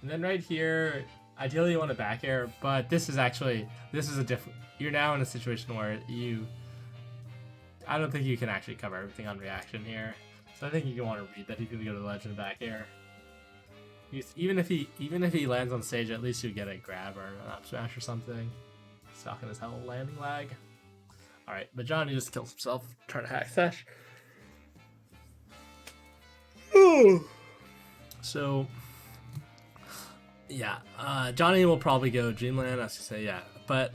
And then right here, ideally you want a back air, but this is a different. You're now in a situation where I don't think you can actually cover everything on reaction here. So I think you can want to read that he's gonna go to the ledge and back air. Even if he lands on stage, at least you get a grab or an up smash or something. Falcon has hell landing lag. All right, but Johnny just kills himself trying to hack Sesh. So, yeah, Johnny will probably go Dreamland. I was gonna say, yeah, but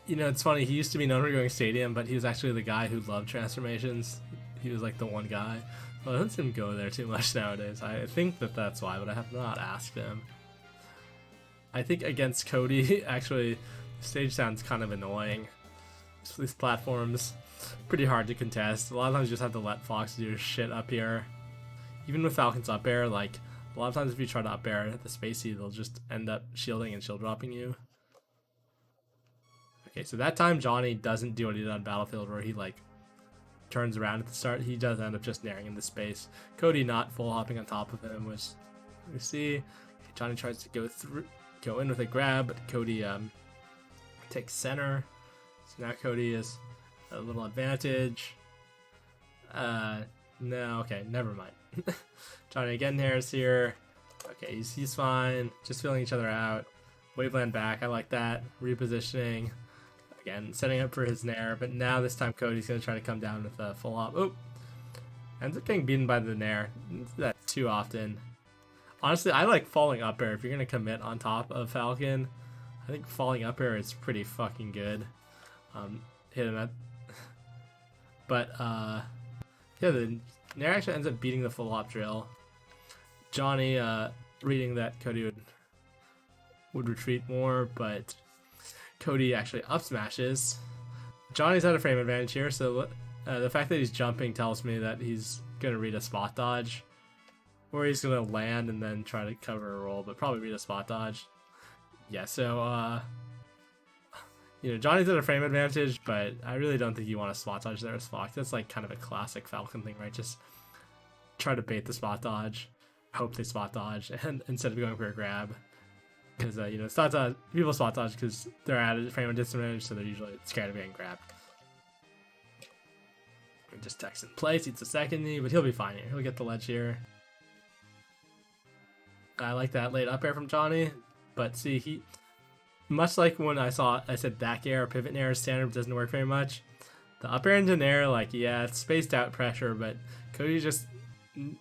you know, it's funny. He used to be known for going Stadium, but he was actually the guy who loved transformations. He was like the one guy. Well, I don't see him go there too much nowadays. I think that's why, but I have not asked him. I think against Cody, actually, the stage sounds kind of annoying. These platforms, pretty hard to contest. A lot of times you just have to let Fox do his shit up here. Even with Falcon's up air, like, a lot of times if you try to up air the spacey, they'll just end up shielding and shield dropping you. Okay, so that time Johnny doesn't do what he did on Battlefield where he, like, turns around at the start. He does end up just nairing into space. Cody not full hopping on top of him, which we see. Johnny tries to go in with a grab, but Cody takes center. So now Cody is a little advantage. No, okay, never mind. Johnny again nairs here. Okay, he's fine. Just filling each other out. Waveland back, I like that. Repositioning. Again, setting up for his nair, but now this time Cody's going to try to come down with a full hop. Oop! Ends up getting beaten by the nair. That too often. Honestly, I like falling up air. If you're going to commit on top of Falcon, I think falling up air is pretty fucking good. Hit him at... But, yeah, the nair actually ends up beating the full hop drill. Johnny, reading that Cody would retreat more, but Cody actually up smashes. Johnny's had a frame advantage here, so the fact that he's jumping tells me that he's gonna read a spot dodge, or he's gonna land and then try to cover a roll, but probably read a spot dodge. Yeah, so you know, Johnny's at a frame advantage, but I really don't think you want a spot dodge there as Fox. That's like kind of a classic Falcon thing, right? Just try to bait the spot dodge, hope they spot dodge, and instead of going for a grab. Because, you know, people spot dodge because they're at a frame of disadvantage, so they're usually scared of getting grabbed. And just text in place, eats a second knee, but he'll be fine here. He'll get the ledge here. I like that late up air from Johnny, but see, much like when I said back air or pivot nair standard doesn't work very much. The up air into nair, like, yeah, it's spaced out pressure, but Cody just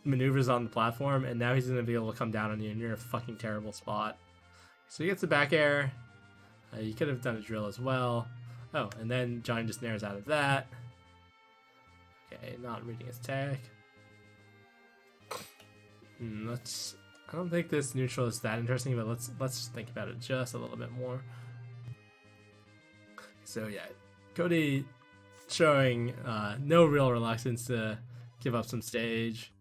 maneuvers on the platform, and now he's going to be able to come down on you, and you're in a fucking terrible spot. So he gets the back air. You could have done a drill as well. Oh, and then Johnny just nairs out of that. Okay, not reading his tech. Let's. I don't think this neutral is that interesting, but let's think about it just a little bit more. So yeah, Cody showing no real reluctance to give up some stage.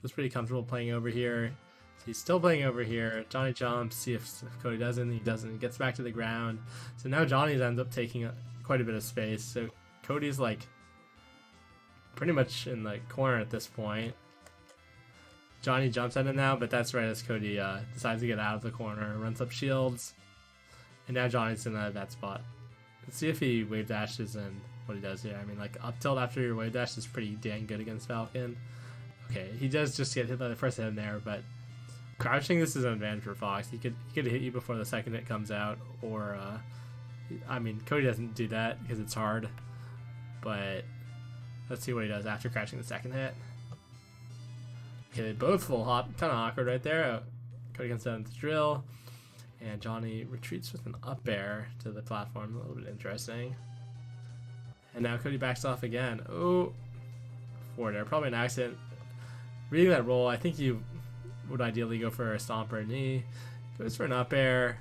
Was pretty comfortable playing over here. So he's still playing over here. Johnny jumps, see if Cody doesn't. He doesn't. He gets back to the ground. So now Johnny ends up taking quite a bit of space. So Cody's like pretty much in the corner at this point. Johnny jumps at him now, but that's right as Cody decides to get out of the corner, runs up shields, and now Johnny's in a bad spot. Let's see if he wave dashes and what he does here. I mean, like up tilt after your wave dash is pretty dang good against Falcon. Okay, he does just get hit by the first hit in there, but crouching, this is an advantage for Fox. He could hit you before the second hit comes out, or I mean, Cody doesn't do that because it's hard. But let's see what he does after crouching the second hit. Okay, they both full hop, kind of awkward right there. Cody comes down to the drill, and Johnny retreats with an up air to the platform. A little bit interesting. And now Cody backs off again. Oh, forward air, probably an accident. Reading that roll, I think you would ideally go for a stomp or a knee. Goes for an up air,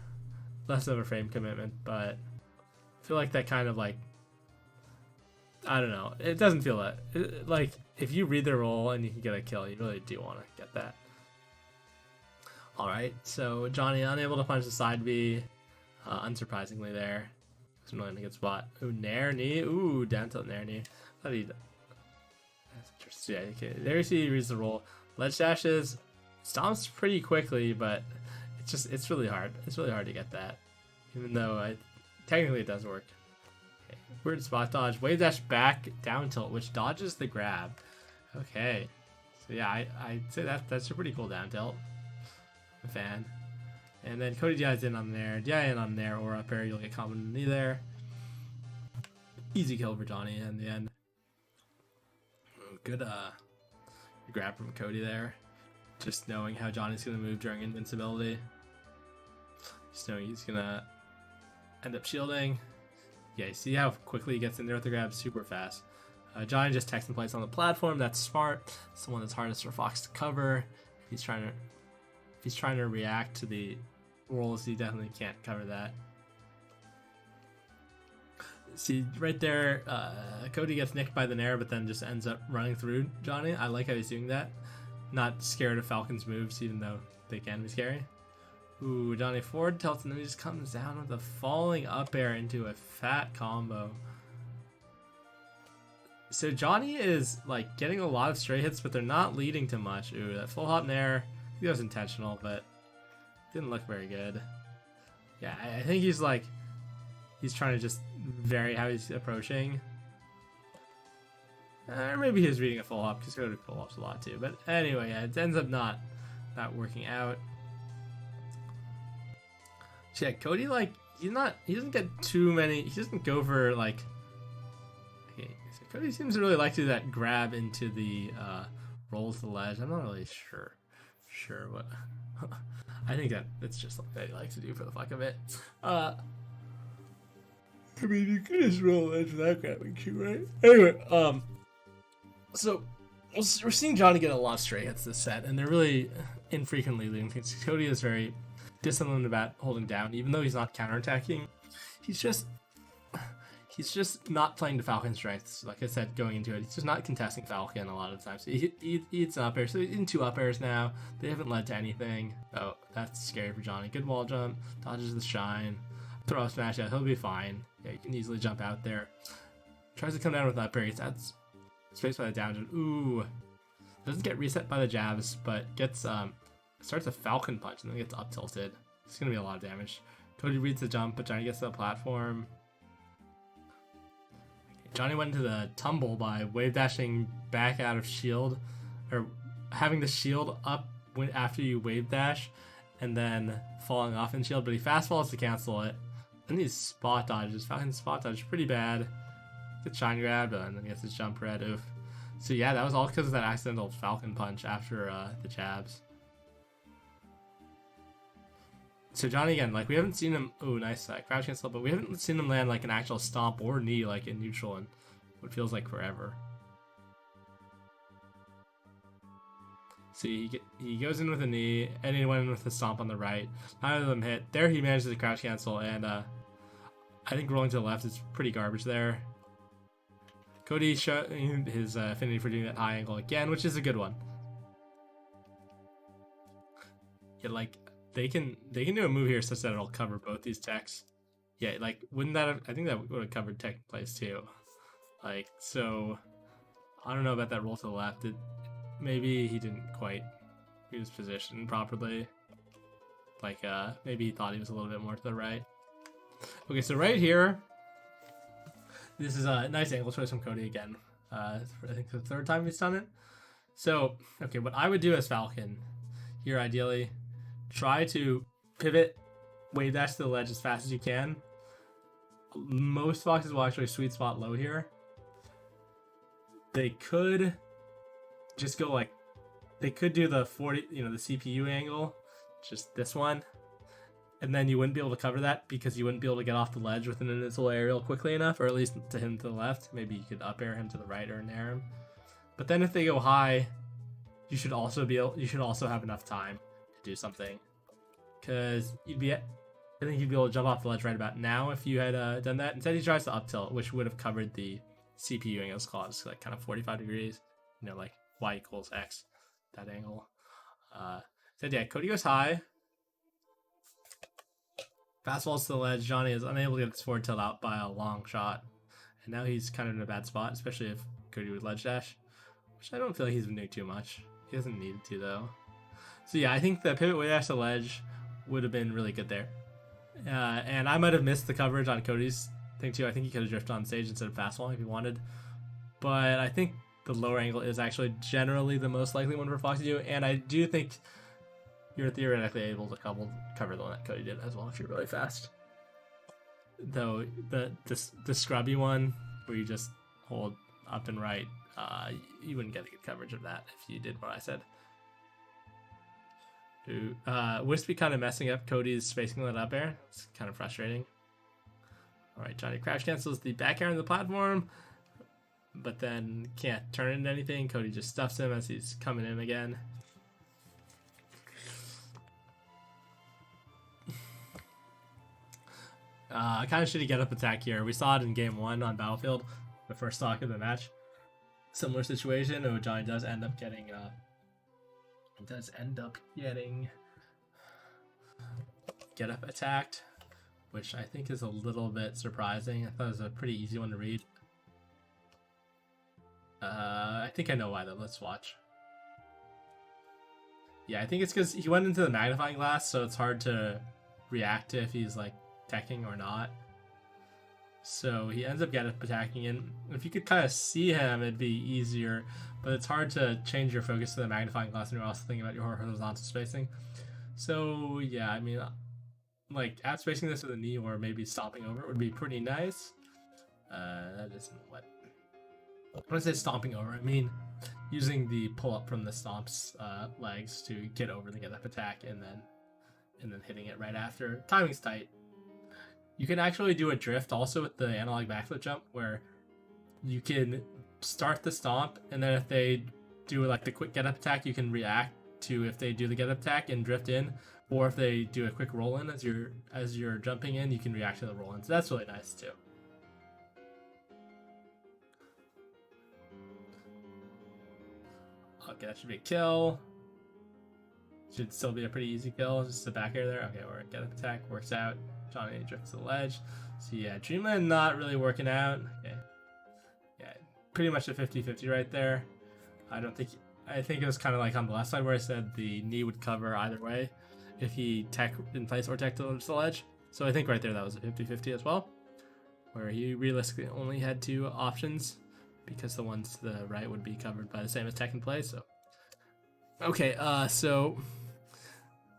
less of a frame commitment, but I feel like that kind of like, I don't know, it doesn't feel that, like if you read the roll and you can get a kill, you really do want to get that. Alright, so Johnny unable to punch the side B, unsurprisingly there. He's really in a good spot. Ooh, nair knee, ooh, down tilt nair knee. That's interesting. Yeah, okay, there you see he reads the roll. Ledge dashes, stomps pretty quickly, but it's really hard. It's really hard to get that, even though technically it does work. Okay. Weird spot dodge, wave dash back down tilt, which dodges the grab. Okay, so yeah, I'd say that's a pretty cool down tilt. I'm a fan. And then Cody DI's in on there, DI in on there, or up air, you'll get common in the knee there. Easy kill for Johnny in the end. Good grab from Cody there. Just knowing how Johnny's going to move during invincibility. Just knowing he's going to end up shielding. Yeah, you see how quickly he gets in there with the grab? Super fast. Johnny just text and plays on the platform. That's smart. It's the one that's hardest for Fox to cover. If he's trying to react to the rolls, he definitely can't cover that. See, right there, Cody gets nicked by the nair, but then just ends up running through Johnny. I like how he's doing that. Not scared of Falcon's moves, even though they can be scary. Ooh, Johnny forward tilts, and then he just comes down with a falling up air into a fat combo. So Johnny is like getting a lot of straight hits, but they're not leading to much. Ooh, that full hop nair, I think that was intentional, but didn't look very good. Yeah, I think he's trying to just vary how he's approaching. Or maybe he was reading a full hop, because Cody full hops a lot too. But anyway, yeah, it ends up not working out. So yeah, Cody, like, he doesn't get too many, he doesn't go for, like, okay, so Cody seems to really like to do that grab into the roll to the ledge. I'm not really sure what, I think that's just something that he likes to do for the fuck of it. I mean, you could just roll ledge without grabbing too, right? Anyway, so we're seeing Johnny get a lot of straight hits this set, and they're really infrequently leading things. Cody is very disciplined about holding down, even though he's not counterattacking. He's just not playing to Falcon's strengths. Like I said, going into it, he's just not contesting Falcon a lot of times. So he eats an up air. So he's in 2 up airs now. They haven't led to anything. Oh, that's scary for Johnny. Good wall jump, dodges the shine, throw up smash out. He'll be fine. Yeah, you can easily jump out there. Tries to come down with up air. That's spaced by the down jump. Ooh, doesn't get reset by the jabs, but gets starts a Falcon punch and then gets up tilted. It's gonna be a lot of damage. Cody reads the jump, but Johnny gets to the platform. Johnny went into the tumble by wave dashing back out of shield, or having the shield up after you wave dash, and then falling off in shield. But he fast falls to cancel it. Then these spot dodges. Falcon's spot dodge pretty bad. Gets shine grab and then gets his jump red. Oof. So yeah, that was all because of that accidental Falcon punch after the jabs. So Johnny again, like we haven't seen him. Oh, nice crouch cancel, but we haven't seen him land like an actual stomp or knee like in neutral in what feels like forever. See, he goes in with a knee, and he went in with a stomp on the right. Neither of them hit. There he manages to crouch cancel, and I think rolling to the left is pretty garbage there. Cody showing his affinity for doing that high angle again, which is a good one. Yeah, like they can do a move here such that it'll cover both these techs. Yeah, like wouldn't that have, I think that would have covered tech plays too. Like, so I don't know about that roll to the left. Maybe he didn't quite read his position properly. Like maybe he thought he was a little bit more to the right. Okay, so right here, this is a nice angle choice from Cody again. I think the third time he's done it. So, okay, what I would do as Falcon here, ideally, try to pivot, wave dash to the ledge as fast as you can. Most Foxes will actually sweet spot low here. They could just go like, they could do the 40, the CPU angle, just this one. And then you wouldn't be able to cover that because you wouldn't be able to get off the ledge with an initial aerial quickly enough, or at least to him to the left. Maybe you could up air him to the right or nair him. But then if they go high, you should also have enough time to do something, because I think you'd be able to jump off the ledge right about now if you had done that. Instead, he tries to up tilt, which would have covered the CPU angle clause, like kind of 45 degrees, like y equals x, that angle. Instead, yeah, Cody goes high. Fastballs to the ledge. Johnny is unable to get this forward tilt out by a long shot. And now he's kind of in a bad spot, especially if Cody would ledge dash, which I don't feel like he's been doing too much. He hasn't needed to, though. So yeah, I think the pivot way dash to ledge would have been really good there. And I might have missed the coverage on Cody's thing, too. I think he could have drifted on stage instead of fastballing if he wanted. But I think the lower angle is actually generally the most likely one for Fox to do. And I do think you're theoretically able to cover the one that Cody did as well if you're really fast. Though the scrubby one where you just hold up and right, you wouldn't get a good coverage of that if you did what I said. Wispy kind of messing up Cody's spacing that up air. It's kind of frustrating. Alright, Johnny crash cancels the back air on the platform, but then can't turn it into anything. Cody just stuffs him as he's coming in again. Kind of shitty get up attack here. We saw it in game 1 on Battlefield, the first stock of the match. Similar situation. Oh, Johnny does end up getting get up attacked, which I think is a little bit surprising. I thought it was a pretty easy one to read. I think I know why though. Let's watch. Yeah, I think it's because he went into the magnifying glass, so it's hard to react to if he's like attacking or not. So he ends up getting attacking, and if you could kind of see him, it'd be easier, but it's hard to change your focus to the magnifying glass when you're also thinking about your horizontal spacing. So yeah, I mean, like out spacing this with a knee or maybe stomping over it would be pretty nice. That isn't what when I say stomping over, I mean using the pull up from the stomp's legs to get over the get up attack and then hitting it right after. Timing's tight. You can actually do a drift also with the analog backflip jump where you can start the stomp, and then if they do like the quick get up attack, you can react to if they do the get up attack and drift in, or if they do a quick roll in as you're jumping in, you can react to the roll in. So that's really nice too. Okay, that should be a kill. Should still be a pretty easy kill. Just a back air there. Okay, or get up attack works out. Johnny drifts to the ledge. So yeah, Dreamland not really working out. Okay. Yeah, pretty much a 50-50 right there. I think it was kind of like on the left side where I said the knee would cover either way if he tech in place or tech to the ledge. So I think right there that was a 50-50 as well, where he realistically only had two options because the ones to the right would be covered by the same as tech in place. So okay, so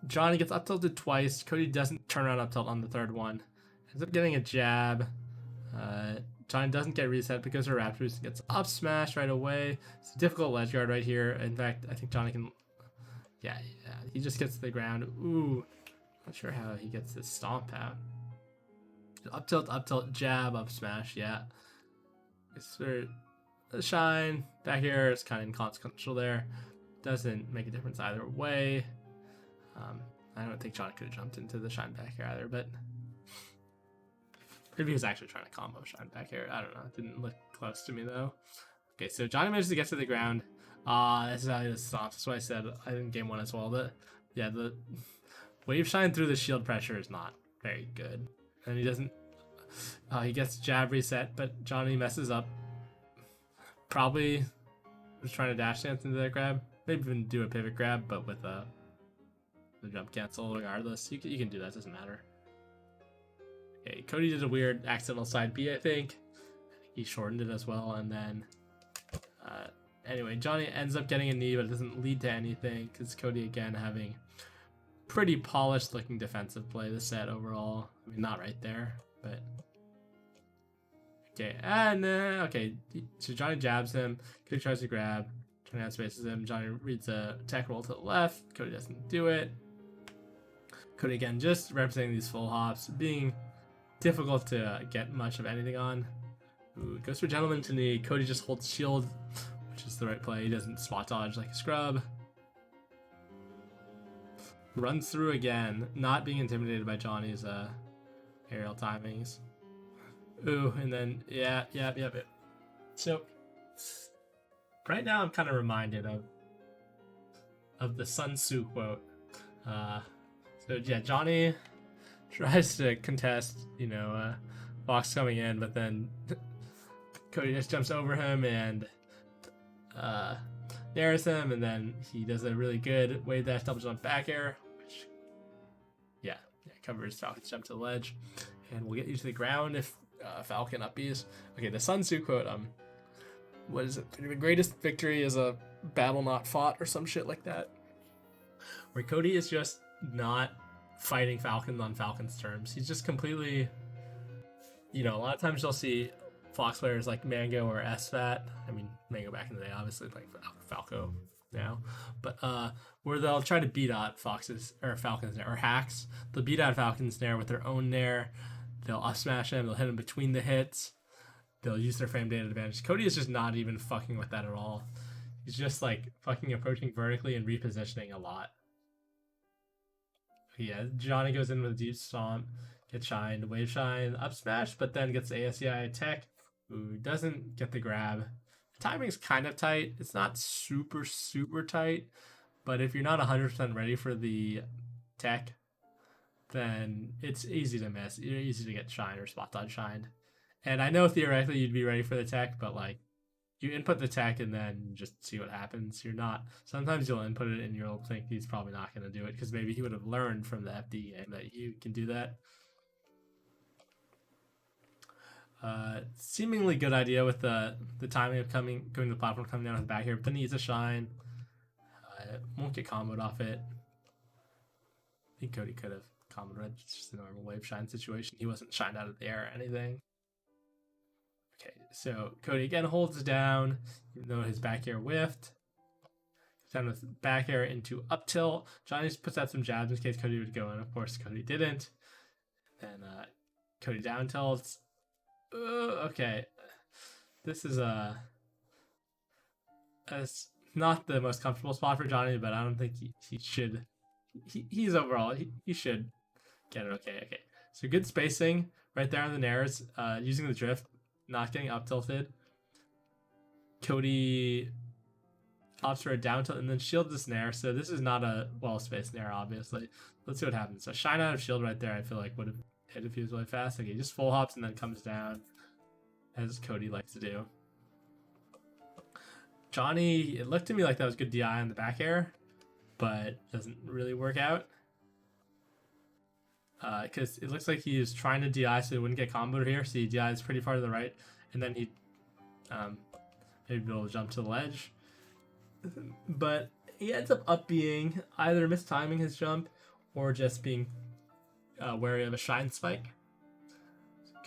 Johnny gets up tilted twice. Cody doesn't turn around up tilt on the third one. Ends up getting a jab. Johnny doesn't get reset because her Raptor boost gets up smash right away. It's a difficult ledge guard right here. In fact, I think Johnny can... Yeah, he just gets to the ground. Ooh, not sure how he gets this stomp out. Up tilt, jab, up smash, yeah. It's for the shine. Back here is kind of inconsequential there. doesn't make a difference either way. I don't think Johnny could have jumped into the shine back air either, but maybe he was actually trying to combo shine back air. I don't know. It didn't look close to me though. Okay, so Johnny manages to get to the ground. This is how he was stopped. That's what I said in game 1 as well. The wave shine through the shield pressure is not very good. And he doesn't... he gets jab reset, but Johnny messes up. Probably was trying to dash dance into that grab. Maybe even do a pivot grab, but with the jump cancel regardless. You can do that, doesn't matter. Okay, Cody did a weird accidental side B, I think. He shortened it as well, and then... anyway, Johnny ends up getting a knee, but it doesn't lead to anything, because Cody, again, having pretty polished looking defensive play this set overall. I mean, not right there, but... Okay, and okay, so Johnny jabs him, Cody tries to grab, Johnny outspaces him, Johnny reads a tech roll to the left, Cody doesn't do it. Cody, again, just representing these full hops, being difficult to get much of anything on. Ooh, goes for gentleman to knee, Cody just holds shield, which is the right play. He doesn't spot dodge like a scrub. Runs through again, not being intimidated by Johnny's aerial timings. Ooh, and then, yeah. So, right now I'm kind of reminded of the Sun Tzu quote. So yeah, Johnny tries to contest, Fox coming in, but then Cody just jumps over him and nares him, and then he does a really good wave dash double jump back air, which covers Falcon's jump to the ledge, and we'll get you to the ground if Falcon up B's. Okay, the Sun Tzu quote, what is it? The greatest victory is a battle not fought, or some shit like that. Where Cody is just not fighting Falcon on Falcon's terms. He's just completely, a lot of times you'll see Fox players like Mango or SFAT. I mean, Mango back in the day, obviously, like Falco now. But where they'll try to beat out Falcon's Nair, or hacks. They'll beat out Falcon's Nair with their own Nair. They'll up smash him. They'll hit him between the hits. They'll use their frame data advantage. Cody is just not even fucking with that at all. He's just like fucking approaching vertically and repositioning a lot. Yeah, Johnny goes in with a deep stomp, gets shined, wave shine, up smash, but then gets the ASCI tech. Ooh, doesn't get the grab. The timing's kind of tight. It's not super, super tight, but if you're not 100% ready for the tech, then it's easy to miss. It's easy to get shined or spot dodge shined. And I know theoretically you'd be ready for the tech, but like, you input the tech and then just see what happens. You're not. Sometimes you'll input it and you'll think he's probably not going to do it because maybe he would have learned from the FD game that you can do that. Seemingly good idea with the timing of going to the platform, coming down with the back here, but then he needs a shine. Won't get comboed off it. I think Cody could have comboed it. It's just a normal wave shine situation. He wasn't shined out of the air or anything. Okay, so Cody again holds it down, even though his back air whiffed. Down with back air into up tilt. Johnny just puts out some jabs in case Cody would go in. Of course, Cody didn't. Then Cody down tilts. Okay, this is it's not the most comfortable spot for Johnny, but I don't think he should. He's overall he should get it. Okay. So good spacing right there on the nairs. Using the drift. Not getting up tilted. Cody opts for a down tilt and then shield this nair. So this is not a well-spaced nair, obviously. Let's see what happens. So shine out of shield right there, I feel like would have hit if he was really fast. Okay, he just full hops and then comes down, as Cody likes to do. Johnny, it looked to me like that was good DI on the back air, but doesn't really work out. Because it looks like he was trying to DI so he wouldn't get comboed here. So he DIs pretty far to the right, and then he maybe be able to jump to the ledge. But he ends up being either mistiming his jump or just being wary of a shine spike.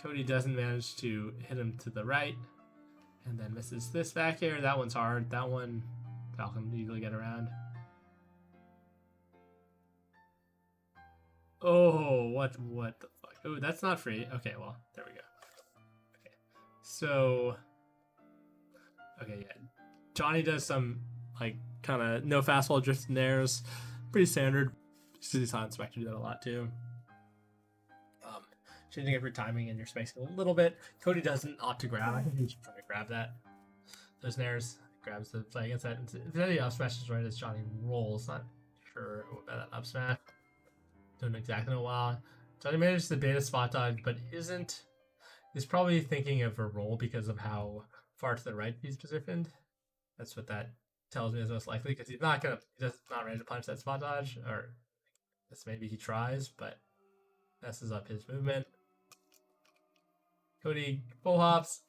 Cody doesn't manage to hit him to the right, and then misses this back air. That one's hard. That one Falcon easily get around. Oh, what the fuck? Oh, that's not free. Okay, well, there we go. Okay, so, okay, yeah. Johnny does some, like, kind of no fastball drift nares, pretty standard. You see Spectre do that a lot too. Changing up your timing and your spacing a little bit. Cody doesn't opt to grab. I think he's trying to grab that. Those nares, grabs the play against that. If any up smash is right as Johnny rolls, not sure about that up smash. Don't exactly know why. Johnny manages the beta spot dodge, but is probably thinking of a roll because of how far to the right he's positioned. That's what that tells me is most likely, because he's not ready to punch that spot dodge, or I guess maybe he tries, but messes up his movement. Cody full hops,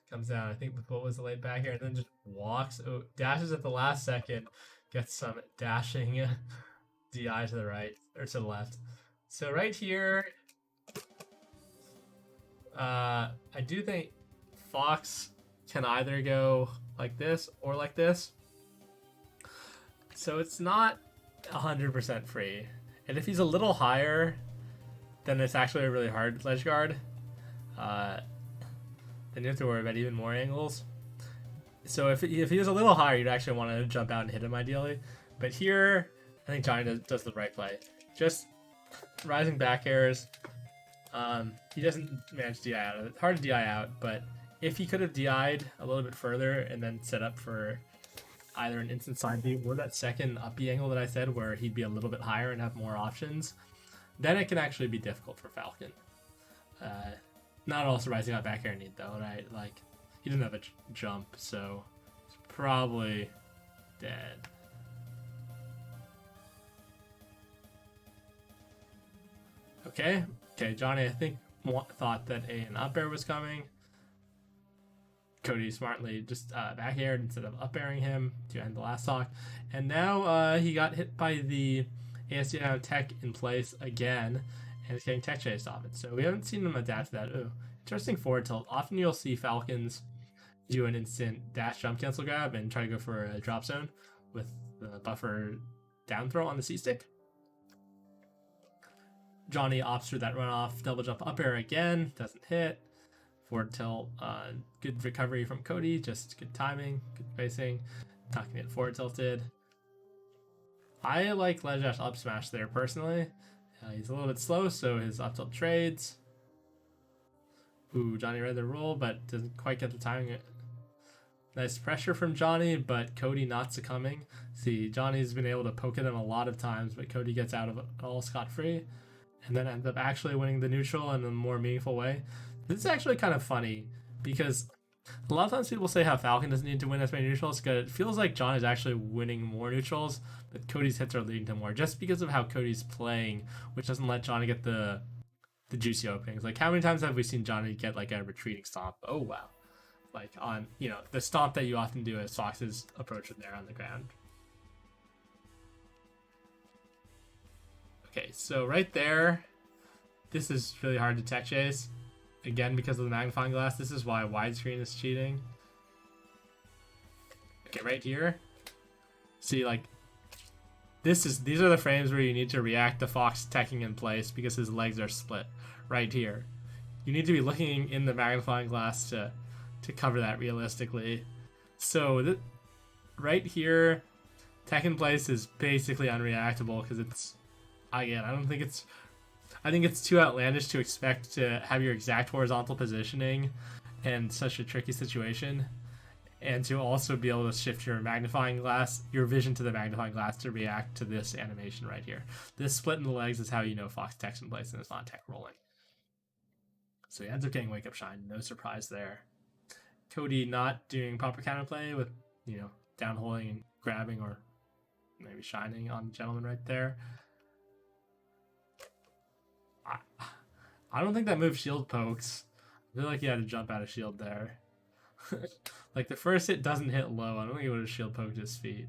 comes down. I think the foot was laid back here, and then just walks. Oh, dashes at the last second, gets some dashing DI to the right or to the left. So right here, I do think Fox can either go like this or like this. So it's not 100% free. And if he's a little higher, then it's actually a really hard ledge guard. Then you have to worry about even more angles. So if he was a little higher, you'd actually want to jump out and hit him ideally. But here, I think Johnny does the right play. Just rising back airs. He doesn't manage to DI out. It's hard to DI out, but if he could have DI'd a little bit further and then set up for either an instant side B or that second up B angle that I said, where he'd be a little bit higher and have more options, then it can actually be difficult for Falcon. Not also rising out back air need though, right? Like, he didn't have a jump, so it's probably dead. Okay, Johnny, I think thought that an up air was coming. Cody smartly just back aired instead of up airing him to end the last stock. And now he got hit by the ASD tech in place again, and it's getting tech chased off it. So we haven't seen him adapt to that. Ooh, interesting forward tilt. Often you'll see Falcons do an instant dash jump cancel grab and try to go for a drop zone with the buffer down throw on the C stick. Johnny opts for that runoff double jump up air again, doesn't hit. Forward tilt, good recovery from Cody, just good timing, good spacing, not gonna get forward tilted. I like ledge dash up smash there personally. He's a little bit slow, so his up tilt trades. Ooh, Johnny read the roll, but doesn't quite get the timing. Nice pressure from Johnny, but Cody not succumbing. See, Johnny's been able to poke at him a lot of times, but Cody gets out of it all scot-free, and then ends up actually winning the neutral in a more meaningful way. This is actually kind of funny, because a lot of times people say how Falcon doesn't need to win as many neutrals, because it feels like John is actually winning more neutrals, but Cody's hits are leading to more, just because of how Cody's playing, which doesn't let Johnny get the juicy openings. Like, how many times have we seen Johnny get like a retreating stomp? Oh wow. Like on, the stomp that you often do as Fox's approach there on the ground. Okay, so right there, this is really hard to tech chase. Again, because of the magnifying glass. This is why widescreen is cheating. Okay, right here. See, like, these are the frames where you need to react to Fox teching in place because his legs are split. Right here. You need to be looking in the magnifying glass to cover that realistically. So right here, tech in place is basically unreactable because it's, again, I think it's too outlandish to expect to have your exact horizontal positioning in such a tricky situation, and to also be able to shift your magnifying glass, your vision to the magnifying glass to react to this animation right here. This split in the legs is how you know Fox tech's in place and it's not tech rolling. So he ends up getting wake up shine, no surprise there. Cody not doing proper counterplay with, down holding and grabbing or maybe shining on the gentleman right there. I don't think that move shield pokes. I feel like he had to jump out of shield there. Like, the first hit doesn't hit low. I don't think he would have shield poked his feet.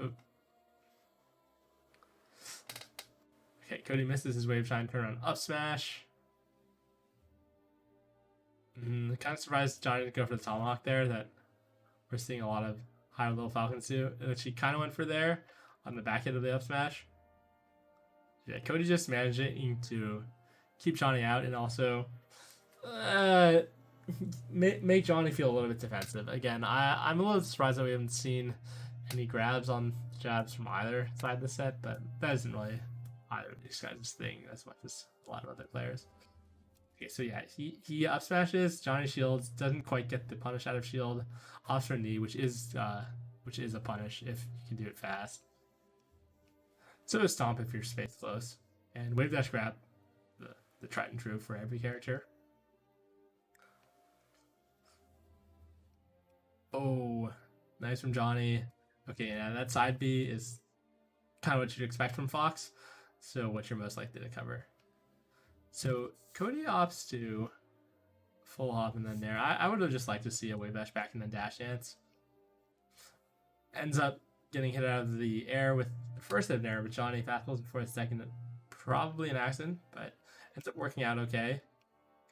Oop. Okay, Cody misses his wave shine turn on up smash. Kind of surprised Johnny to go for the tomahawk there, that we're seeing a lot of higher level Falcons do, which he kind of went for there on the back end of the up smash. Yeah, Cody just managing to keep Johnny out, and also make Johnny feel a little bit defensive. Again, I'm a little surprised that we haven't seen any grabs on jabs from either side of the set, but that isn't really either of these guys' thing as much as a lot of other players. Okay, so yeah, he up smashes Johnny shields, doesn't quite get the punish out of shield, opts for knee, which is a punish if you can do it fast. So is stomp if your space close, and wave dash grab, the tried and true for every character. Oh, nice from Johnny. Okay, yeah, that side B is kind of what you'd expect from Fox. So what you're most likely to cover. So Cody opts to full hop and then there. I would have just liked to see a wave dash back and then dash dance. Ends up getting hit out of the air with the first hit of air, but Johnny fastballs before the second. Probably an accident, but ends up working out okay.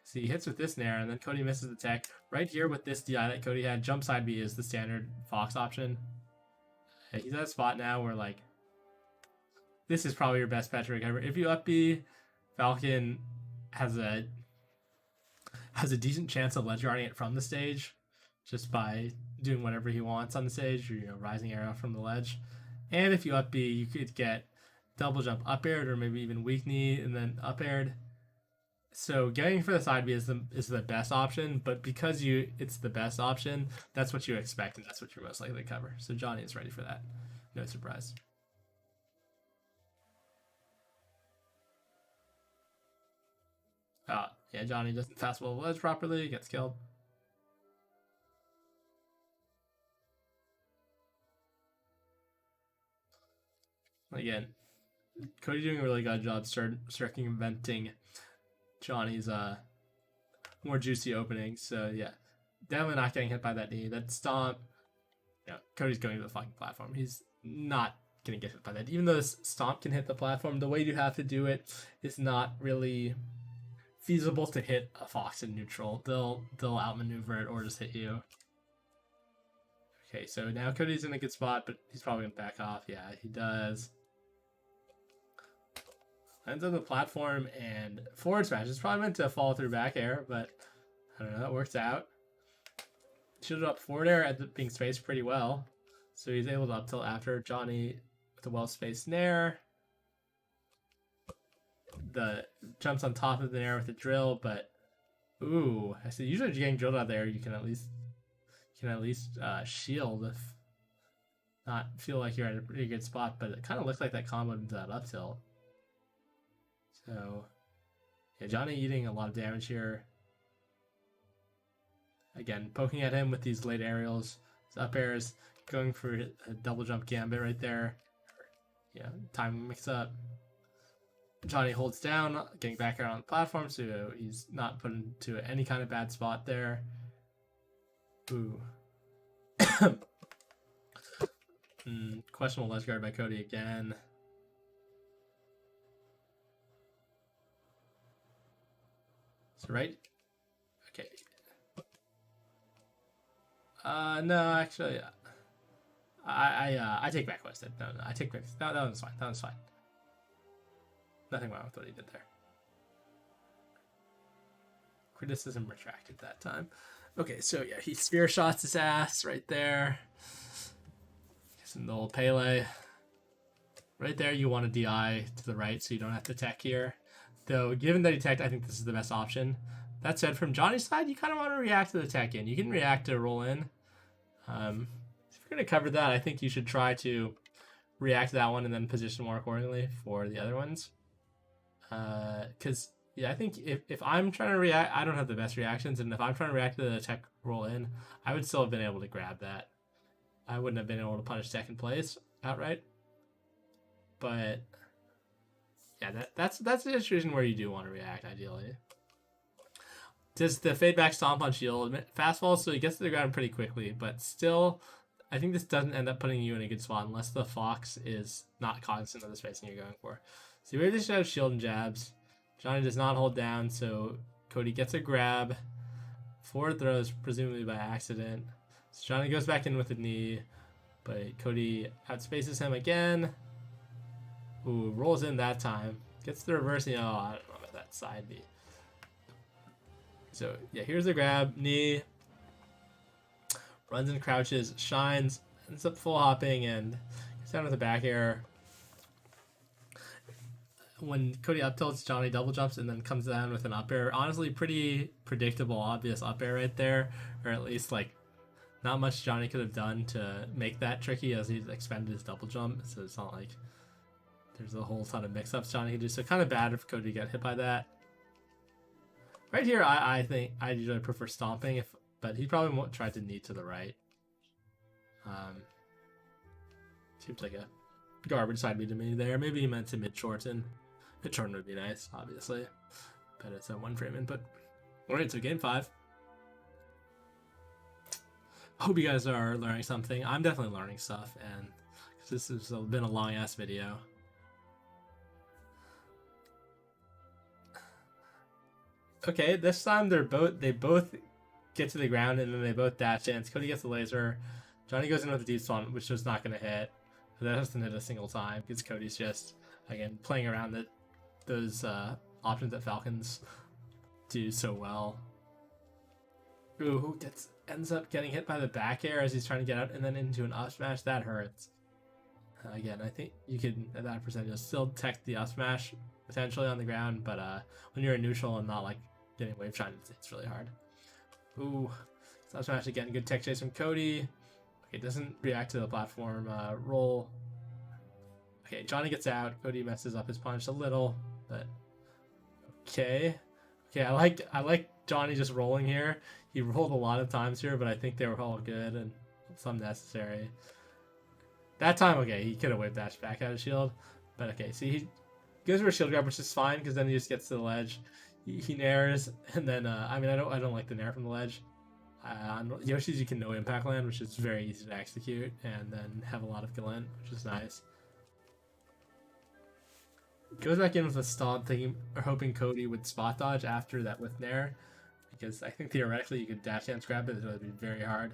So he hits with this nair, and then Cody misses the tech. Right here with this DI that Cody had, jump side B is the standard Fox option. He's at a spot now where, like, this is probably your best bet to recover. If you up B, Falcon has a decent chance of ledge guarding it from the stage just by doing whatever he wants on the stage, or, rising arrow from the ledge. And if you up B, you could get double jump up aired, or maybe even weak knee and then up aired. So getting for the side B is the best option, but because it's the best option, that's what you expect, and that's what you're most likely to cover. So Johnny is ready for that. No surprise. Yeah, Johnny doesn't fastball the ledge properly, gets killed. Again, Cody doing a really good job circumventing Johnny's more juicy opening. So yeah, definitely not getting hit by that knee. That stomp, Cody's going to the fucking platform. He's not gonna get hit by that. Even though this stomp can hit the platform, the way you have to do it is not really feasible to hit a Fox in neutral. They'll outmaneuver it or just hit you. Okay, so now Cody's in a good spot, but he's probably gonna back off. Yeah, he does. Ends on the platform and forward smash. It's probably meant to fall through back air, but I don't know, that works out. Shielded up forward air, ends up being spaced pretty well. So he's able to up tilt after Johnny with a well-spaced nair. The jumps on top of the nair with the drill, but ooh, I see. Usually, if you're getting drilled out there, you can at least shield if not feel like you're at a pretty good spot. But it kind of looks like that combo into that up tilt. So yeah, Johnny eating a lot of damage here. Again, poking at him with these late aerials, his up airs, going for a double jump gambit right there. Yeah, time mix up. Johnny holds down, getting back out on the platform, so he's not put into any kind of bad spot there. Ooh. Questionable ledge guard by Cody again. So right? Okay. No, actually, I take back what I said. No, I take back. That one's fine. That one's fine. Nothing wrong with what he did there. Criticism retracted that time. Okay, so yeah, he spear shots his ass right there. Some the old Pele. Right there, you want a DI to the right so you don't have to tech here. Though, given that he teched, I think this is the best option. That said, from Johnny's side, you kind of want to react to the tech in. You can react to roll in. If you're going to cover that, I think you should try to react to that one and then position more accordingly for the other ones. Because, yeah, I think if I'm trying to react, I don't have the best reactions. And if I'm trying to react to the tech roll in, I would still have been able to grab that. I wouldn't have been able to punish tech in place outright. But yeah, that's a situation where you do want to react, ideally. Does the fade back stomp on shield fastball, so he gets to the ground pretty quickly, but still, I think this doesn't end up putting you in a good spot unless the Fox is not cognizant of the spacing you're going for. So you really just have shield and jabs. Johnny does not hold down, so Cody gets a grab. Forward throws, presumably by accident. So Johnny goes back in with a knee, but Cody outspaces him again. Ooh, rolls in that time. Gets the reverse. I don't know about that side B. So yeah, here's the grab, knee, runs and crouches, shines, ends up full hopping, and gets down with a back air. When Cody up tilts, Johnny double jumps and then comes down with an up air. Honestly, pretty predictable, obvious up air right there, or at least like not much Johnny could have done to make that tricky as he expended his double jump. So it's not like there's a whole ton of mix-ups Johnny can do. So kind of bad if Cody got hit by that. Right here, I think I usually prefer stomping, but he probably won't try to knee to the right. Seems like a garbage side B to me there. Maybe he meant to mid-shorten. Mid-shorten would be nice, obviously. But it's a one-frame input. Alright, so game 5. Hope you guys are learning something. I'm definitely learning stuff, and this has been a long-ass video. Okay, this time they both get to the ground and then they both dash in. Cody gets the laser. Johnny goes in with the deep spawn, which was not going to hit. That doesn't hit a single time because Cody's just, again, playing around those options that Falcons do so well. Ooh, who ends up getting hit by the back air as he's trying to get out and then into an up smash. That hurts. Again, I think you could, at that percentage, still tech the up smash potentially on the ground, but when you're in neutral and not like getting wave shine, it's really hard. Ooh, up smash again. Good tech chase from Cody. Okay, doesn't react to the platform roll. Okay, Johnny gets out. Cody messes up his punch a little, but okay. Okay, I like Johnny just rolling here. He rolled a lot of times here, but I think they were all good and some necessary. That time, okay, he could have wave dashed back out of shield, but okay, see, he goes for a shield grab, which is fine because then he just gets to the ledge. He nairs, and then I mean, I don't like the nair from the ledge. On Yoshi's, you can no impact land, which is very easy to execute, and then have a lot of glint, which is nice. Goes back in with a stomp, thinking or hoping Cody would spot dodge after that with nair, because I think theoretically you could dash dance grab it, it would be very hard.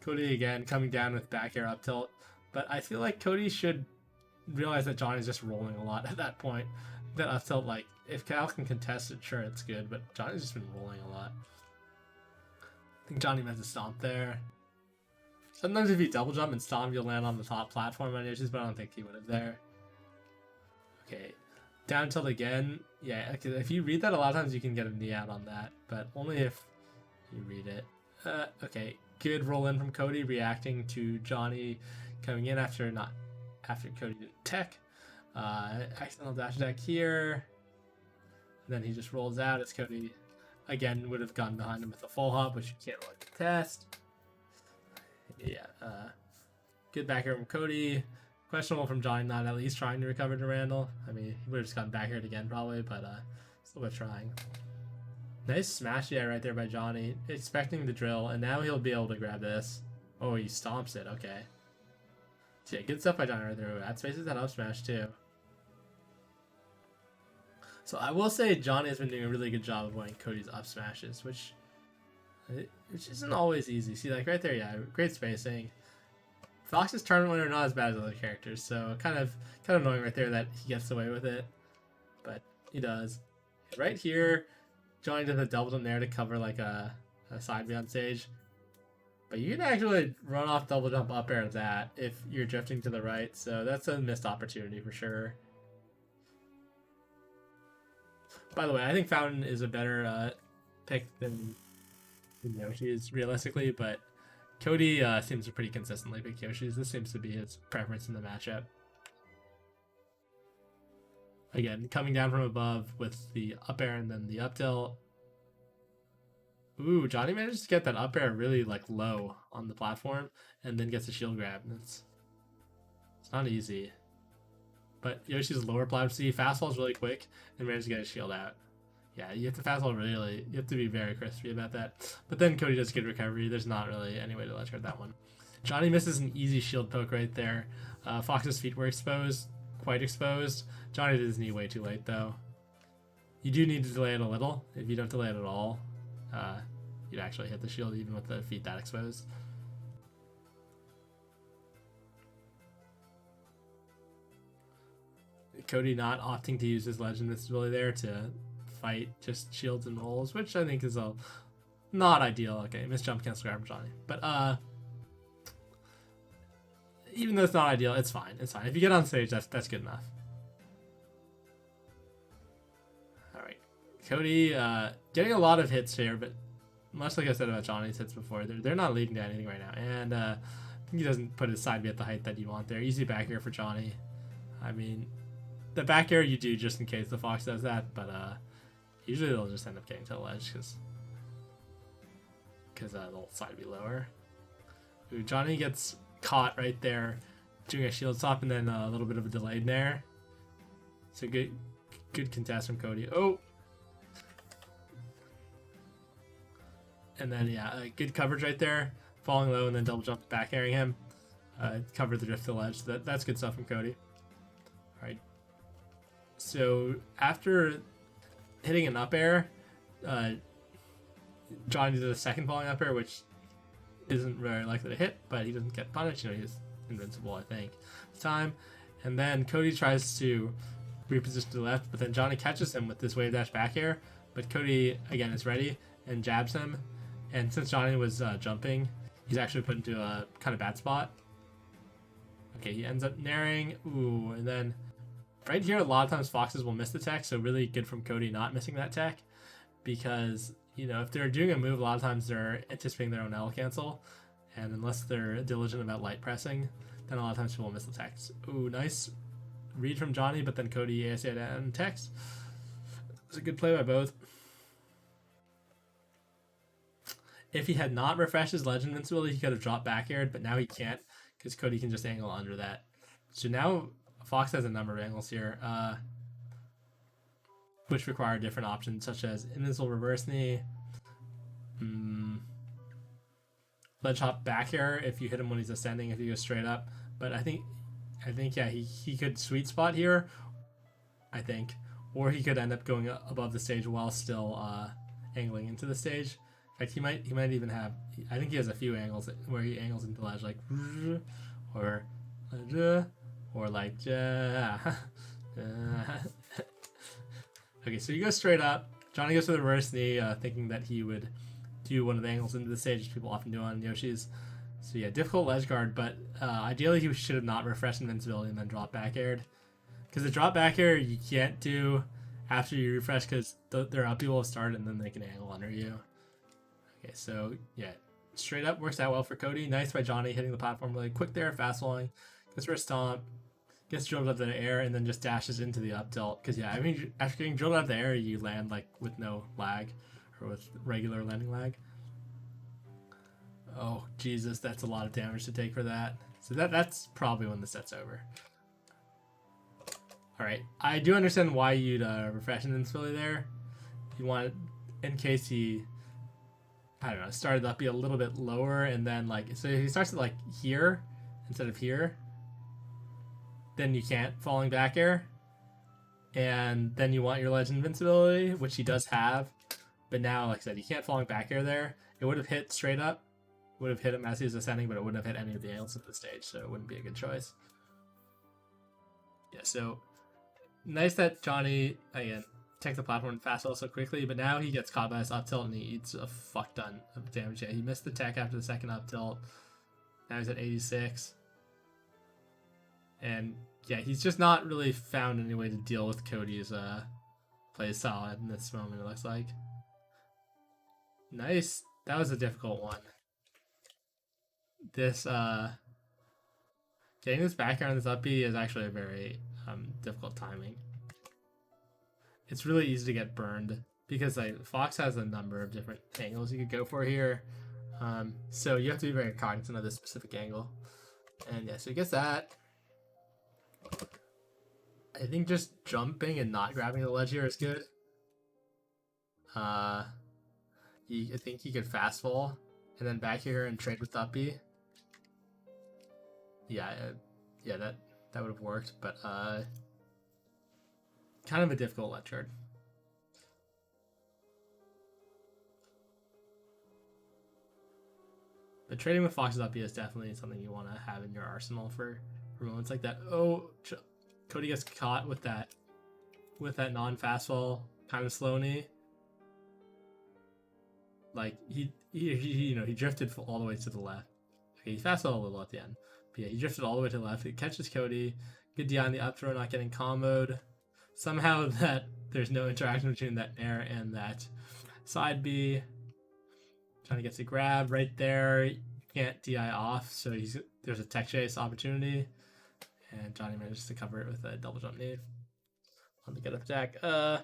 Cody again coming down with back air up tilt, but I feel like Cody should realize that Johnny's just rolling a lot at that point. That up tilt, like if Cal can contest it, sure it's good, but Johnny's just been rolling a lot. I think Johnny meant to stomp there. Sometimes if you double jump and stomp, you'll land on the top platform on Yoshi's, but I don't think he would have there. Okay, down tilt again. Yeah, if you read that, a lot of times you can get a knee out on that, but only if you read it. Okay, good roll in from Cody, reacting to Johnny coming in after Cody didn't tech. Accidental dash attack here. And then he just rolls out as Cody again would have gone behind him with a full hop, which you can't really test. Yeah, good back air from Cody. Questionable from Johnny not at least trying to recover to Randall. I mean, he would have just gotten back aired again probably, but still worth trying. Nice smash right there by Johnny, expecting the drill, and now he'll be able to grab this. Oh, he stomps it, okay. So yeah, good stuff by Johnny right there. That spaces that up smash too. So I will say Johnny has been doing a really good job of avoiding Cody's up smashes, which isn't always easy. See, like right there, yeah, great spacing. Fox's tournament winner not as bad as other characters, so kind of annoying right there that he gets away with it, but he does. Right here, Johnny does a double jump there to cover like a side B on stage, but you can actually run off double jump up air that if you're drifting to the right, so that's a missed opportunity for sure. By the way, I think Fountain is a better pick than Yoshi's realistically, but Cody seems to pretty consistently pick Yoshi's. This seems to be his preference in the matchup. Again, coming down from above with the up air and then the up tilt. Ooh, Johnny manages to get that up air really like low on the platform and then gets a shield grab. It's not easy. But Yoshi's lower platform, see, fastball's really quick and manages to get a shield out. Yeah, you have to fastball really, you have to be very crispy about that. But then Cody does good recovery. There's not really any way to ledge guard that one. Johnny misses an easy shield poke right there. Fox's feet were exposed, quite exposed. Johnny did his knee way too late though. You do need to delay it a little. If you don't delay it at all, you'd actually hit the shield even with the feet that exposed. Cody not opting to use his legend disability there to fight just shields and rolls, which I think is a not ideal. Okay, missed jump cancel grab from Johnny, but even though it's not ideal, it's fine. It's fine. If you get on stage, that's good enough. All right, Cody getting a lot of hits here, but much like I said about Johnny's hits before, they're not leading to anything right now, and I think he doesn't put his side B at the height that you want there. Easy back air for Johnny. I mean, the back air you do just in case the Fox does that, but usually they'll just end up getting to the ledge because they'll side B lower. Ooh, Johnny gets caught right there doing a shield stop and then a little bit of a delay there. So good contest from Cody. Oh! And then, yeah, good coverage right there. Falling low and then double jump back airing him. Cover the drift to the ledge. That's good stuff from Cody. All right. So after hitting an up air, Johnny did a second falling up air, which isn't very likely to hit, but he doesn't get punished. You know, he's invincible, I think, this time. And then Cody tries to reposition to the left, but then Johnny catches him with this wave dash back air. But Cody, again, is ready and jabs him. And since Johnny was jumping, he's actually put into a kind of bad spot. Okay, he ends up naring. Ooh, and then right here, a lot of times Foxes will miss the tech, so really good from Cody not missing that tech. Because, you know, if they're doing a move, a lot of times they're anticipating their own L cancel. And unless they're diligent about light pressing, then a lot of times people will miss the techs. Ooh, nice read from Johnny, but then Cody ASA and techs. It's a good play by both. If he had not refreshed his legend invincibility, he could have dropped back aired, but now he can't because Cody can just angle under that. So now Fox has a number of angles here, which require different options, such as invincible reverse knee, ledge hop back air if you hit him when he's ascending, if you go straight up. But I think yeah, he could sweet spot here, I think, or he could end up going above the stage while still angling into the stage. In fact, he might even have. I think he has a few angles where he angles into the ledge like, or like, okay. So you go straight up. Johnny goes for the reverse knee, thinking that he would do one of the angles into the stage, as people often do on Yoshi's. So yeah, difficult ledge guard, but ideally he should have not refreshed invincibility and then drop back aired, because the drop back air you can't do after you refresh because their up will have started and then they can angle under you. Okay, so yeah, straight up works out well for Cody. Nice by Johnny hitting the platform really quick there, fast falling. Goes for a stomp, gets drilled out of the air, and then just dashes into the up tilt. Because yeah, I mean, after getting drilled out of the air, you land like with no lag or with regular landing lag. Oh Jesus, that's a lot of damage to take for that. So that's probably when the set's over. All right, I do understand why you'd refresh invincibility there. You want it in case he, I don't know, started up be a little bit lower, and then like, so if he starts at like here instead of here, then you can't falling back air, and then you want your ledge invincibility, which he does have, but now, like I said, you can't falling back air there. It would have hit straight up, would have hit him as he was ascending, but it wouldn't have hit any of the angles of the stage, so it wouldn't be a good choice. Yeah, so nice that Johnny, again, take the platform fast so quickly, but now he gets caught by this up tilt and he eats a fuck ton of damage. Yeah, he missed the tech after the second up tilt. Now he's at 86. And yeah, he's just not really found any way to deal with Cody's play style in this moment, it looks like. Nice. That was a difficult one. This getting this back air on this up B is actually a very difficult timing. It's really easy to get burned because like Fox has a number of different angles you could go for here. So you have to be very cognizant of this specific angle. And yeah, so he gets that. I think just jumping and not grabbing the ledge here is good. I think he could fast fall and then back here and trade with up B. Yeah, that would have worked, but kind of a difficult ledge guard. But trading with Fox's up B is definitely something you want to have in your arsenal for moments like that. Oh, Cody gets caught with that non-fast fall kind of slowly. Like he he drifted all the way to the left. Okay, he fastball a little at the end. But yeah, he drifted all the way to the left. He catches Cody. Good DI on the up throw, not getting comboed. Somehow that there's no interaction between that air and that side B. Trying to get the grab right there. You can't DI off, so there's a tech chase opportunity. And Johnny manages to cover it with a double jump knee on the get up attack. I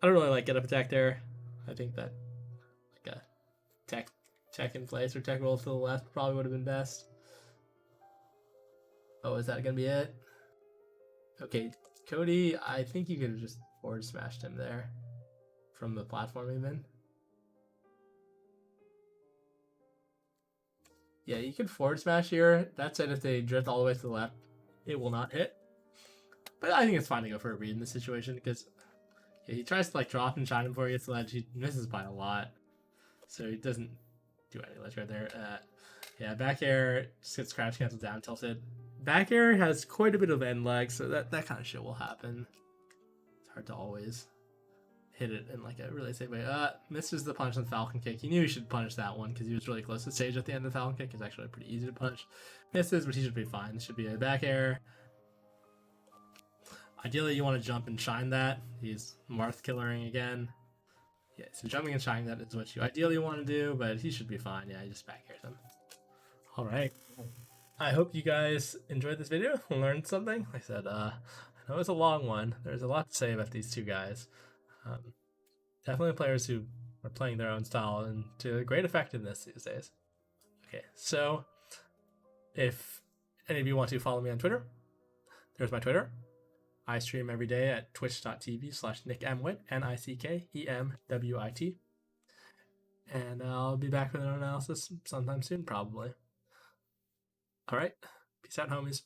don't really like get up attack there. I think that like a tech in place or tech roll to the left probably would have been best. Oh, is that gonna be it? Okay, Cody, I think you could have just forward smashed him there from the platform even. Yeah, you can forward smash here. That said, if they drift all the way to the left, it will not hit. But I think it's fine to go for a read in this situation because yeah, he tries to like drop and shine him before he gets the ledge. He misses by a lot. So he doesn't do any ledge right there. Yeah, back air just gets crouch canceled down, tilted. Back air has quite a bit of end leg, so that kind of shit will happen. It's hard to always hit it in like a really safe way. Misses the punch on the Falcon kick. He knew he should punish that one because he was really close to the stage at the end of the Falcon kick. It's actually pretty easy to punish. Misses, but he should be fine. This should be a back air. Ideally, you want to jump and shine that. He's Marth killering again. Yeah, so jumping and shining that is what you ideally want to do, but he should be fine. Yeah, he just back airs him. All right. I hope you guys enjoyed this video and learned something. Like I said, I know it's a long one. There's a lot to say about these two guys. Definitely players who are playing their own style and to great effectiveness these days. Okay, so if any of you want to follow me on Twitter, there's my Twitter. I stream every day at twitch.tv/nickmwit, NICKEMWIT. And I'll be back with an analysis sometime soon, probably. All right, peace out, homies.